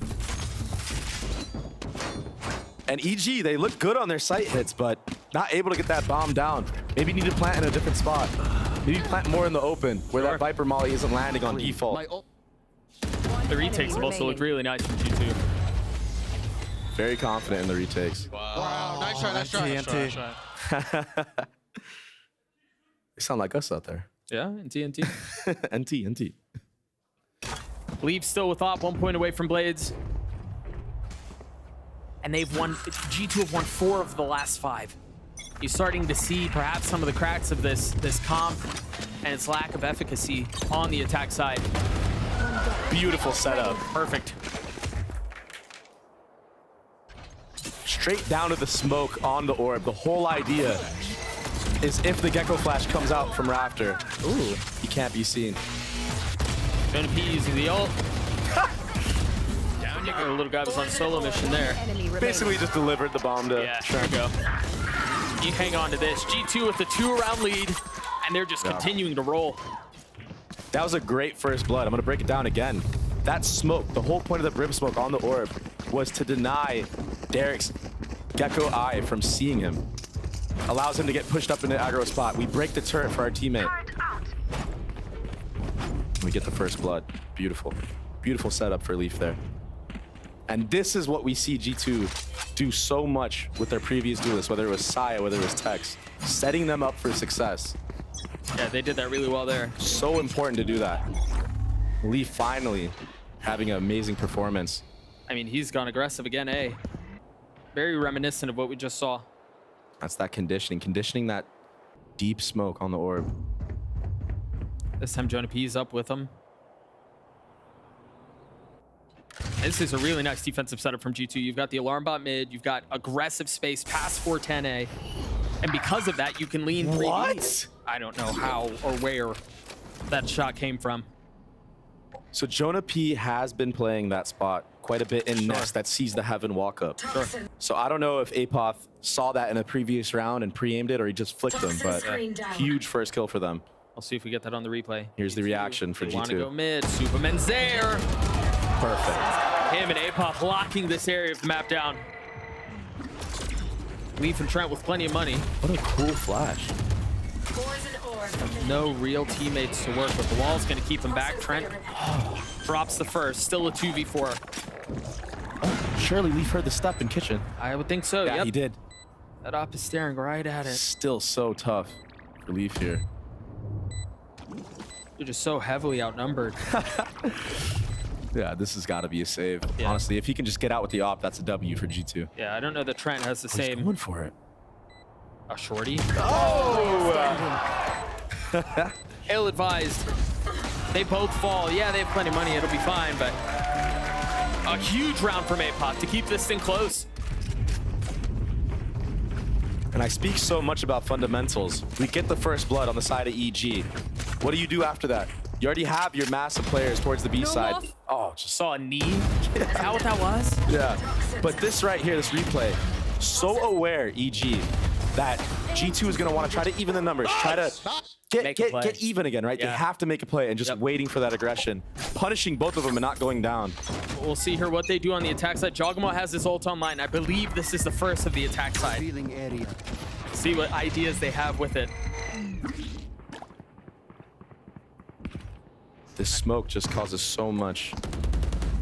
And EG, they look good on their sight hits, but not able to get that bomb down. Maybe need to plant in a different spot. Maybe plant more in the open where that Viper Molly isn't landing on default. The retakes have also looked really nice from G2. Very confident in the retakes. Wow, nice try, nice try. Nice try. They sound like us out there. Yeah, and TNT. NT. Leaf still with op, 1 point away from Blades. And they've won, G2 have won 4 of the last 5. You're starting to see perhaps some of the cracks of this comp and its lack of efficacy on the attack side. Beautiful setup. Perfect. Straight down to the smoke on the orb. The whole idea is if the Gecko Flash comes out from Rafter, ooh, he can't be seen. Gonna be using the ult. Down you go. Little guy was on solo mission there. Basically just delivered the bomb to Yeah, there we go. You hang on to this. G2 with the 2-round lead, and they're just continuing to roll. That was a great first blood. I'm gonna break it down again. That smoke, the whole point of the brim smoke on the orb was to deny Derek's Gecko Eye from seeing him. Allows him to get pushed up into the aggro spot. We break the turret for our teammate. We get the first blood. Beautiful. Beautiful setup for Leaf there. And this is what we see G2 do so much with their previous duelists, whether it was Saya, whether it was Tex, setting them up for success. Yeah, they did that really well there. So important to do that. Leaf finally having an amazing performance. I mean, he's gone aggressive again, eh? Very reminiscent of what we just saw. That's that conditioning that deep smoke on the orb. This time Jonah P's up with him. This is a really nice defensive setup from G2. You've got the alarm bot mid, you've got aggressive space past 410A. And because of that, you can lean 3D. What? I don't know how or where that shot came from. So Jonah P has been playing that spot quite a bit in Nest that sees the Heaven walk up. Sure. So I don't know if Apoth saw that in a previous round and pre-aimed it or he just flicked them, but huge first kill for them. I'll see if we get that on the replay. Here's the reaction for They want to go G2. mid. Superman's there. Perfect. Him and Apoth locking this area of the map down. Leaf and Trent with plenty of money. What a cool flash. No real teammates to work with. The wall's going to keep him back. Trent drops the first. Still a 2v4. Oh, surely Leaf heard the step in kitchen. I would think so. Yeah, Yep. he did. That op is staring right at it. Still so tough for Leaf here. They're just so heavily outnumbered. Yeah, this has got to be a save. Yeah. Honestly, if he can just get out with the op, that's a W for G2. Yeah, I don't know that Trent has the He's same. going for it. A shorty. Oh! Ill-advised. They both fall. Yeah, they have plenty of money. It'll be fine, but a huge round from Apoth to keep this thing close. And I speak so much about fundamentals. We get the first blood on the side of EG. What do you do after that? You already have your massive players towards the B side. Oh, just Saw a knee. Is that what that was? yeah. But this right here, this replay, so aware, EG, that G2 is going to want to try to even the numbers, try to get even again, right? Yeah. They have to make a play and just waiting for that aggression, punishing both of them and not going down. We'll see here what they do on the attack side. Jogamo has his ult online. I believe this is the first of the attack side. See what ideas they have with it. This smoke just causes so much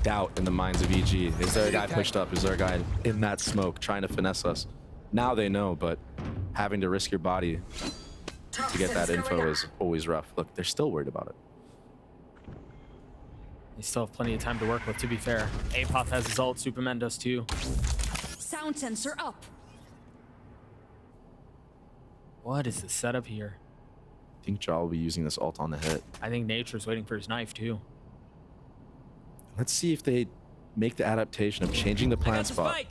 doubt in the minds of EG. Is there a guy pushed up? Is there a guy in that smoke trying to finesse us? Now they know, but having to risk your body to get that info is always rough. Look, they're still worried about it. They still have plenty of time to work with, to be fair. Apoth has his ult, Superman does too. Sound sensor up. What is the setup here? I think Jaw will be using this ult on the hit. I think Nature's waiting for his knife too. Let's see if they make the adaptation of changing the plant spot.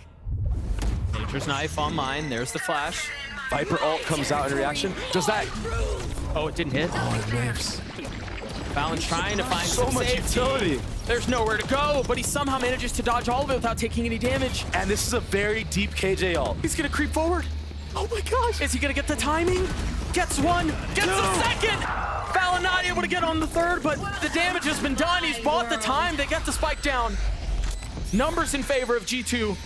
Nature's knife on mine. There's the flash. Viper ult comes out in reaction. Does that? Oh, it didn't hit. Oh, it whiffs. Fallon's trying to find So some much safety. utility. There's nowhere to go, but he somehow manages to dodge all of it without taking any damage. And this is a very deep KJ ult. He's gonna creep forward. Oh my gosh. Is he gonna get the timing? Gets one, gets the second. Fallon not able to get on the third, but the damage has been done. He's bought the time. They get the spike down. Numbers in favor of G2.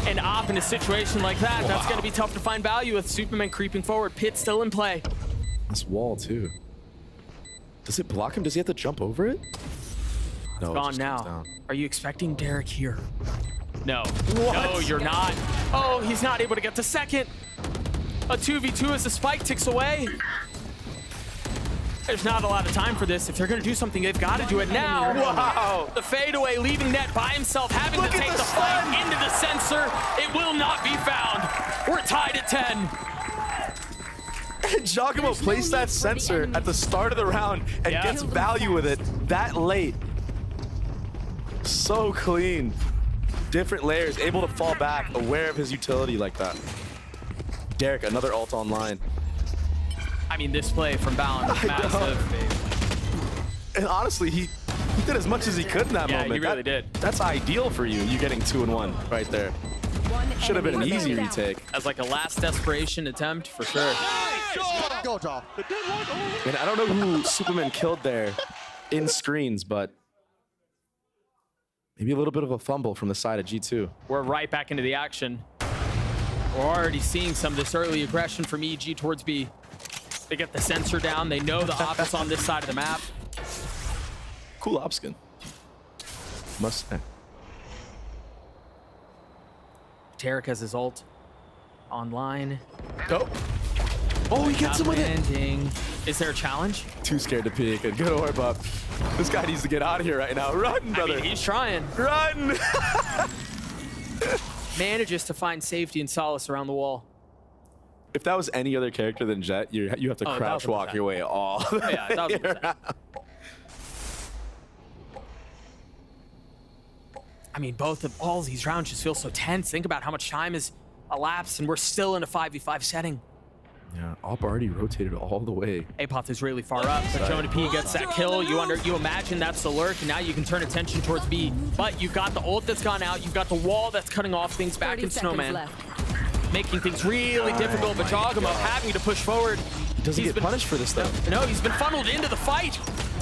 And Op in a situation like that, that's gonna be tough to find value with Superman creeping forward. Pit still in play. This wall too. Does it block him? Does he have to jump over it? No, it Gone just now. comes down. Are you expecting Derek here? No. No, you're not. Oh, he's not able to get to second. A 2v2 as the spike ticks away. There's not a lot of time for this. If they're going to do something, they've got to do it now. Wow. The fadeaway, leaving Net by himself, having to take the fight into the sensor. It will not be found. We're tied at 10. Giacomo placed that sensor at the start of the round and Yeah. gets value with it that late. So clean. Different layers, able to fall back, aware of his utility like that. Derek, another ult online. I mean, this play from Balon was I know. massive. And honestly, he did as much as he could in that Yeah, moment. he really did. That's ideal for you. You getting 2-1 right there. Should have been an easy retake. As like a last desperation attempt, for sure. And I don't know who Superman killed there in screens, but maybe a little bit of a fumble from the side of G2. We're right back into the action. We're already seeing some of this early aggression from EG towards B. They get the sensor down. They know the op is on this side of the map. Cool op skin. Must say. Tarek has his ult online. Go. Oh, he gets him with it. Landing. Is there a challenge? Too scared to peek. A good orb up. This guy needs to get out of here right now. Run, brother. I mean, he's trying. Run. Manages to find safety and solace around the wall. If that was any other character than Jet, you have to crouch 1000%. walk your way all the way Yeah, 1000%. around. I mean, all these rounds just feel so tense. Think about how much time has elapsed, and we're still in a 5v5 setting. Yeah, Op already rotated all the way. Apoth is really far up, but Jonah P gets that kill. You imagine that's the lurk, and now you can turn attention towards B. But you've got the ult that's gone out. You've got the wall that's cutting off things back in Snowman, making things really difficult. But Giacomo having to push forward. Doesn't He's get punished for this though. No, he's been funneled into the fight.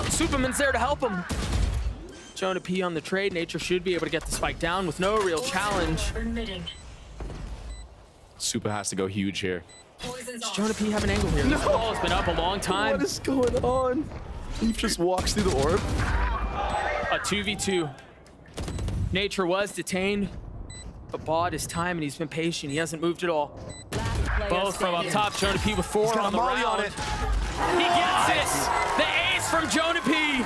Superman's there to help him. Jonah P on the trade. Nature should be able to get the spike down with no real challenge. Super has to go huge here. Does Jonah P have an angle here? This wall has been up a long time. What is going on? He just walks through the orb. A 2v2. Nature was detained, but bought his time and he's been patient. He hasn't moved at all. Both from up top. Jonah P with 4 on the Molly round. on it. He gets it. The ace from Jonah P.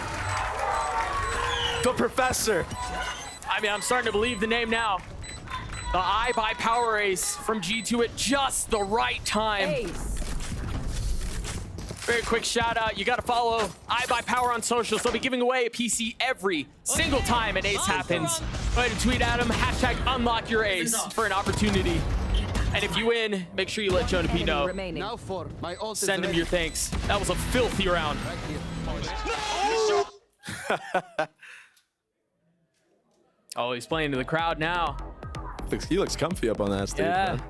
The professor. I mean, I'm starting to believe the name now. The I by power ace from G2 at just the right time. Very quick shout out. You got to follow I by Power on socials. They'll be giving away a PC every single time an ace happens. Go ahead and tweet at them. Hashtag unlock your ace for an opportunity. And if you win, make sure you let Jonah P know. Send him your thanks. That was a filthy round. Oh, he's playing to the crowd now. He looks comfy up on that stage, Yeah. man.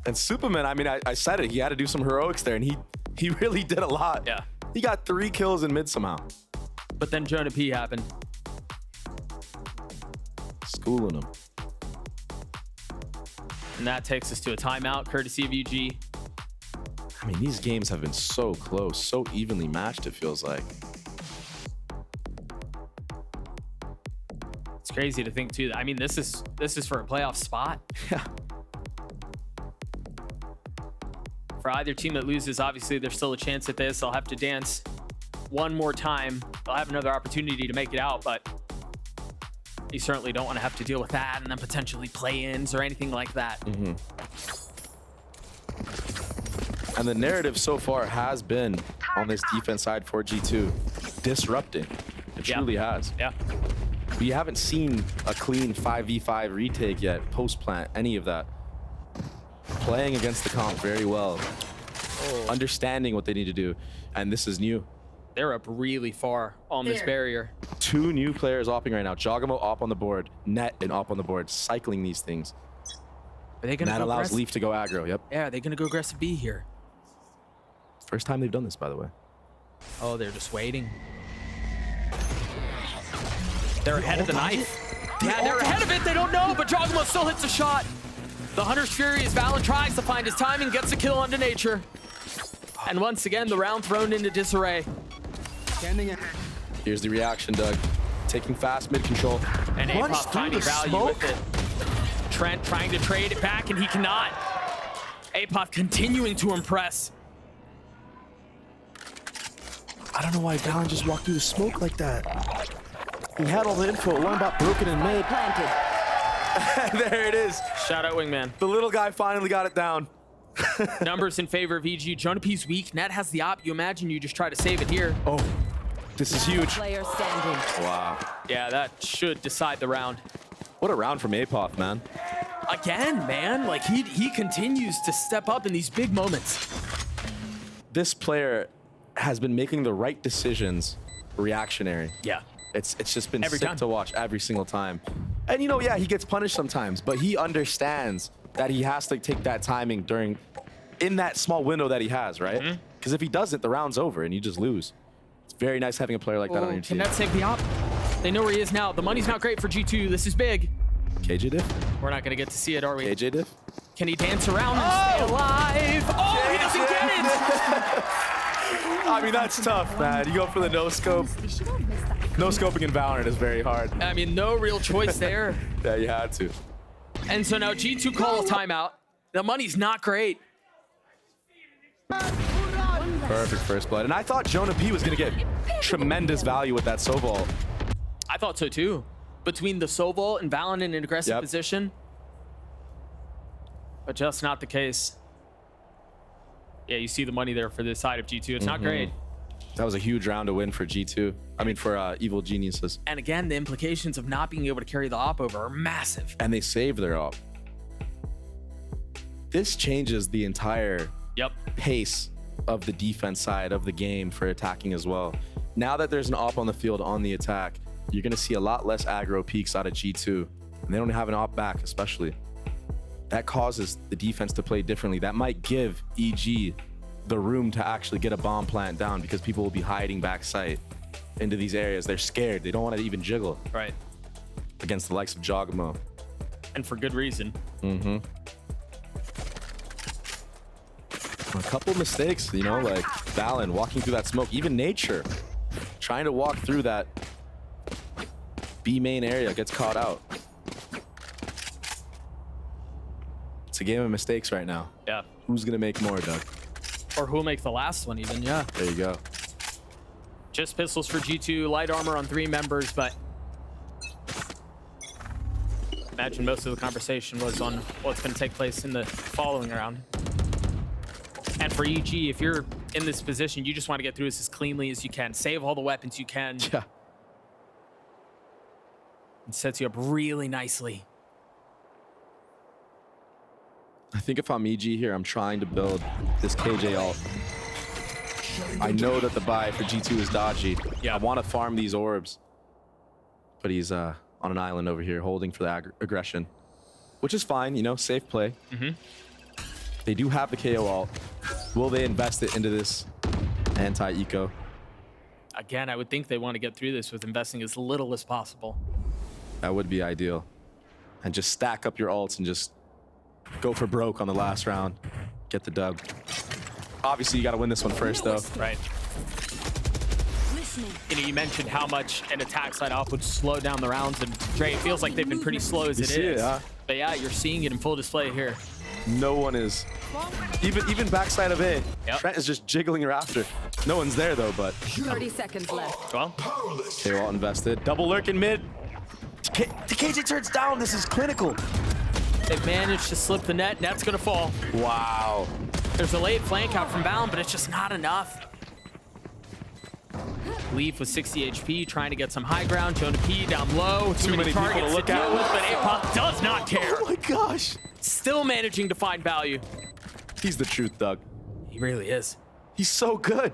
And Superman, I mean, I said it. He had to do some heroics there, and he really did a lot. Yeah. He got 3 kills in mid somehow. But then Jonah P happened. Schooling him. And that takes us to a timeout, courtesy of UG. I mean, these games have been so close, so evenly matched, it feels like. It's crazy to think too. I mean, this is for a playoff spot. Yeah. For either team that loses, obviously there's still a chance at this. They'll have to dance one more time, they'll have another opportunity to make it out, but you certainly don't want to have to deal with that and then potentially play-ins or anything like that. And the narrative so far has been on this defense side for G2, disrupting. It truly has. Yeah. We haven't seen a clean 5v5 retake yet, post-plant, any of that. Playing against the comp very well. Understanding what they need to do. And this is new. They're up really far on this barrier. 2 new players opping right now. Jogamo op on the board, Net and op on the board, cycling these things. Are they gonna That go allows aggressive? Leaf to go aggro, yep. Yeah, are they gonna go aggressive B here? First time they've done this, by the way. Oh, they're just waiting. They're ahead of the knife. Yeah, they're ahead of it. They don't know, but Jogamo still hits a shot. The Hunter's Fury as Valen tries to find his timing, gets a kill onto Nature. And once again, the round thrown into disarray. Here's the reaction, Doug. Taking fast mid control. And Apoth finding value with it. Trent trying to trade it back, and he cannot. Apoth continuing to impress. I don't know why Valen just walked through the smoke like that. He had all the info. One about broken in mid. There it is. Shout out Wingman. The little guy finally got it down. Numbers in favor of EG. Jonapi's weak. Net has the op. You imagine you just try to save it here. Oh, this is huge. Player standing. Wow. Yeah, that should decide the round. What a round from Apoth, man. Again, man, like he continues to step up in these big moments. This player has been making the right decisions reactionary. Yeah. It's just been Every sick time. to watch every single time. And you know, yeah, he gets punished sometimes, but he understands that he has to take that timing in that small window that he has, right? Because if he doesn't, the round's over and you just lose. It's very nice having a player like that on your Can team. that save the op? They know where he is now. The money's not great for G2. This is big. KJ diff? We're not gonna get to see it, are we? KJ diff? Can he dance around and stay alive? Oh, he doesn't get it! I mean, that's tough, man. You go for the no-scope. No-scoping in Valorant is very hard. I mean, no real choice there. Yeah, you had to. And so now G2 call a timeout. The money's not great. Perfect first blood. And I thought Jonah P was going to get tremendous value with that Sobol. I thought so too. Between the Sobol and Valen in an aggressive position. But just not the case. Yeah, you see the money there for this side of G2. It's not great. That was a huge round to win for G2. I mean, for Evil Geniuses. And again, the implications of not being able to carry the op over are massive. And they saved their op. This changes the entire pace of the defense side of the game for attacking as well. Now that there's an op on the field on the attack, you're going to see a lot less aggro peaks out of G2. And they don't have an op back, especially. That causes the defense to play differently. That might give EG the room to actually get a bomb plant down because people will be hiding backside into these areas. They're scared. They don't want to even jiggle. Right. Against the likes of Jogamo. And for good reason. A couple mistakes, you know, like Valen walking through that smoke. Even Nature trying to walk through that B main area gets caught out. It's a game of mistakes right now. Yeah. Who's going to make more, Doug? Or who'll make the last one even, yeah. There you go. Just pistols for G2, light armor on 3 members, but imagine most of the conversation was on what's going to take place in the following round. And for EG, if you're in this position, you just want to get through this as cleanly as you can. Save all the weapons you can. Yeah. It sets you up really nicely. I think if I'm EG here, I'm trying to build this KJ ult. I know that the buy for G2 is dodgy. Yeah. I want to farm these orbs. But he's on an island over here holding for the aggression. Which is fine, you know, safe play. They do have the KO ult. Will they invest it into this anti-eco? Again, I would think they want to get through this with investing as little as possible. That would be ideal. And just stack up your ults and just go for broke on the last round. Get the dub. Obviously, you got to win this one first, though. Right. You know, you mentioned how much an attack side op would slow down the rounds, and Dre, it feels like they've been pretty slow as it is. Huh? But yeah, you're seeing it in full display here. No one is Even backside of A. Yep. Trent is just jiggling her after. No one's there though, but 30 seconds left. Well, K-Walt invested. Double lurk in mid. The KJ turns down. This is clinical. they've managed to slip the net. Net's gonna fall. Wow. There's a late flank out from Balin, but it's just not enough. Leaf with 60 HP, trying to get some high ground. Jonah P down low. Too many people targets to look deal at. with, but Apoth does not care. Oh my gosh. Still managing to find value. He's the truth, Doug. He really is. He's so good.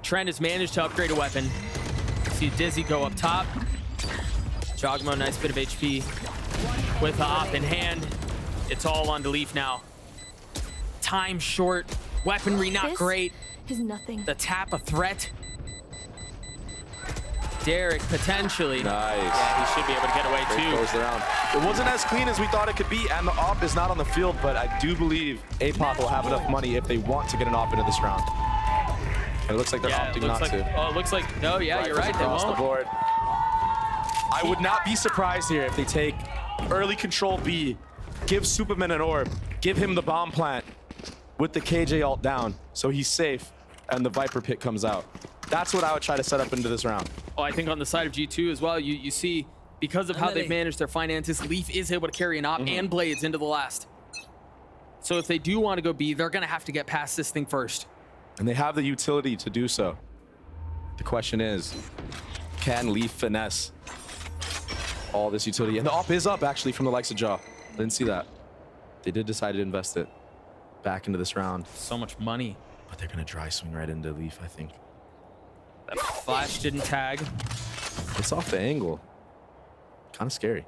Trent has managed to upgrade a weapon. See Dizzy go up top. Jogmo, nice bit of HP. With the op in hand, it's all on to Leaf now. Time short, weaponry not This great. is nothing. The tap a threat. Derek potentially. Nice. Yeah, he should be able to get away too. Close the round. It wasn't as clean as we thought it could be, and the op is not on the field, but I do believe Apoth will have enough money if they want to get an op into this round. And it looks like they're Yeah, it opting looks not like, to. oh, it looks like, no, yeah, you're right, they Across won't. the board. I would not be surprised here if they take early control B, give Superman an orb, give him the bomb plant with the KJ ult down, so he's safe, and the Viper pit comes out. That's what I would try to set up into this round. Oh, I think on the side of G2 as well, you see, because of how they've managed their finances, Leaf is able to carry an op and Blades into the last. So if they do want to go B, they're going to have to get past this thing first. And they have the utility to do so. The question is, can Leaf finesse all this utility? And the op is up, actually, from the likes of Jaw. I didn't see that. They did decide to invest it back into this round. So much money. But they're going to dry swing right into Leaf, I think. That flash didn't tag. It's off the angle. Kind of scary.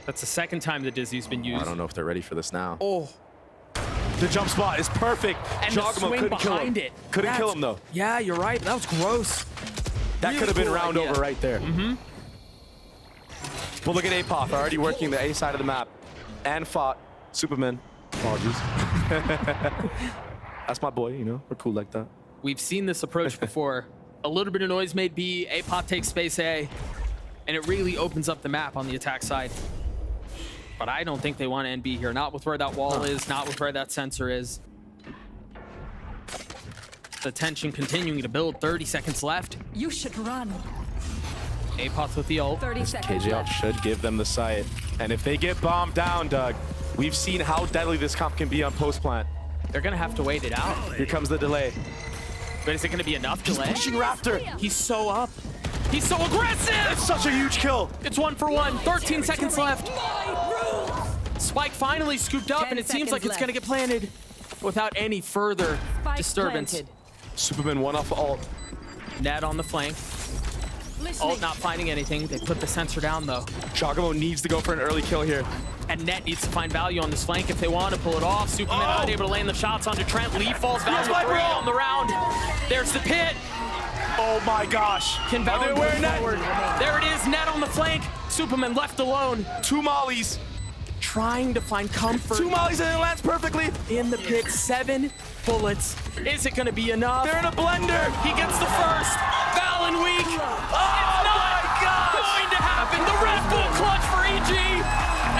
That's the second time the Dizzy's been used. I don't know if they're ready for this now. Oh, The jump spot is perfect. and the Jogamo swing couldn't kill him. behind it. Couldn't kill him, though. Yeah, you're right. That was gross. That Really could have been cool round idea. over right there. But look at Apoth, already working the A side of the map. And fought Superman. Apologies. That's my boy, you know? We're cool like that. We've seen this approach before. A little bit of noise made B, Apoth takes space A, and it really opens up the map on the attack side. But I don't think they want to end B here. Not with where that wall is, not with where that sensor is. The tension continuing to build, 30 seconds left. You should run. Apoth with the ult. 30 seconds KJ out left. should give them the sight. And if they get bombed down, Doug, we've seen how deadly this comp can be on post plant. They're gonna have to wait it out. Here comes the delay. But is it gonna be enough delay? Pushing Raptor. He's so up. He's so aggressive! It's such a huge kill. It's 1 for 1, 13 seconds left. Spike finally scooped up, 10 and it seems like seconds it's gonna get planted without any further Spike disturbance. planted. Superman one off ult. Net on the flank. Ult not finding anything. They put the sensor down though. Jogamo needs to go for an early kill here. And Net needs to find value on this flank if they want to pull it off. Superman not able to land the shots onto Trent. Leaf falls value Yes, with 3 Viper! on the round. There's the pit. Oh my gosh. Can Are they Valor wearing move net? forward? There it is, Net on the flank. Superman left alone, 2 mollies. trying to find comfort 2 mollies and it lands perfectly. in the pit. 7 bullets. Is it going to be enough? They're in a blender. He gets the first. Valen weak. Oh my gosh. Going to happen. The Red Bull clutch for EG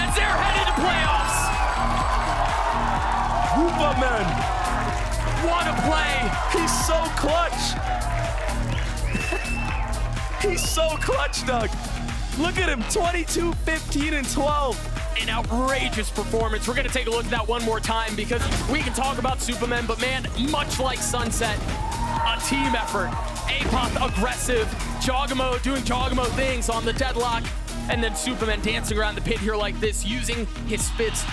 as they're headed to playoffs. Superman. What a play. He's so clutch. He's so clutch, Doug. Look at him, 22, 15, and 12. An outrageous performance. We're going to take a look at that one more time because we can talk about Superman, but man, much like Sunset, a team effort. Apoth aggressive, Jogamo doing Jogamo things on the deadlock, and then Superman dancing around the pit here like this, using his spits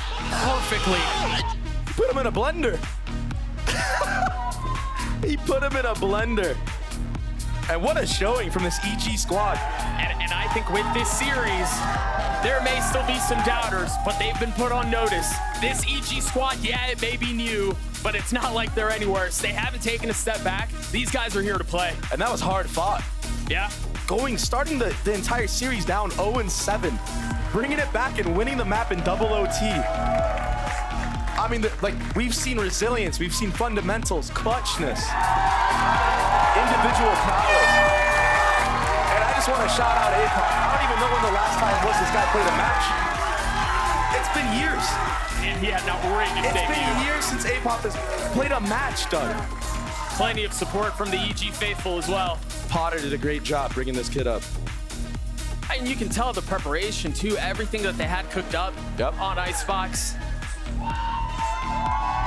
perfectly. Put him in a blender. He put him in a blender. And what a showing from this EG squad. And I think with this series, there may still be some doubters, but they've been put on notice. This EG squad, yeah, it may be new, but it's not like they're any worse. They haven't taken a step back. These guys are here to play. And that was hard fought. Yeah. Starting the entire series down 0-7, bringing it back and winning the map in double OT. I mean, we've seen resilience, we've seen fundamentals, clutchness, individual prowess. And I just want to shout out Apoth. I don't even know when the last time was this guy played a match. It's It's been years. And he had an outrageous It's debut. been years since APOP has played a match, Doug. Plenty of support from the EG faithful as well. Potter did a great job bringing this kid up. And you can tell the preparation too, everything that they had cooked up on Icebox.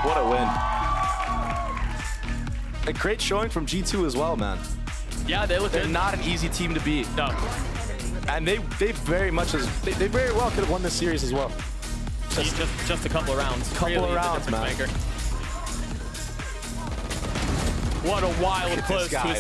What a win. A great showing from G2 as well, man. Yeah, they look They're good. not an easy team to beat. No. And they very well could have won this series as well. Just a couple of rounds. Couple Really of the rounds, difference man. maker. What a wild Look at close this to guy, a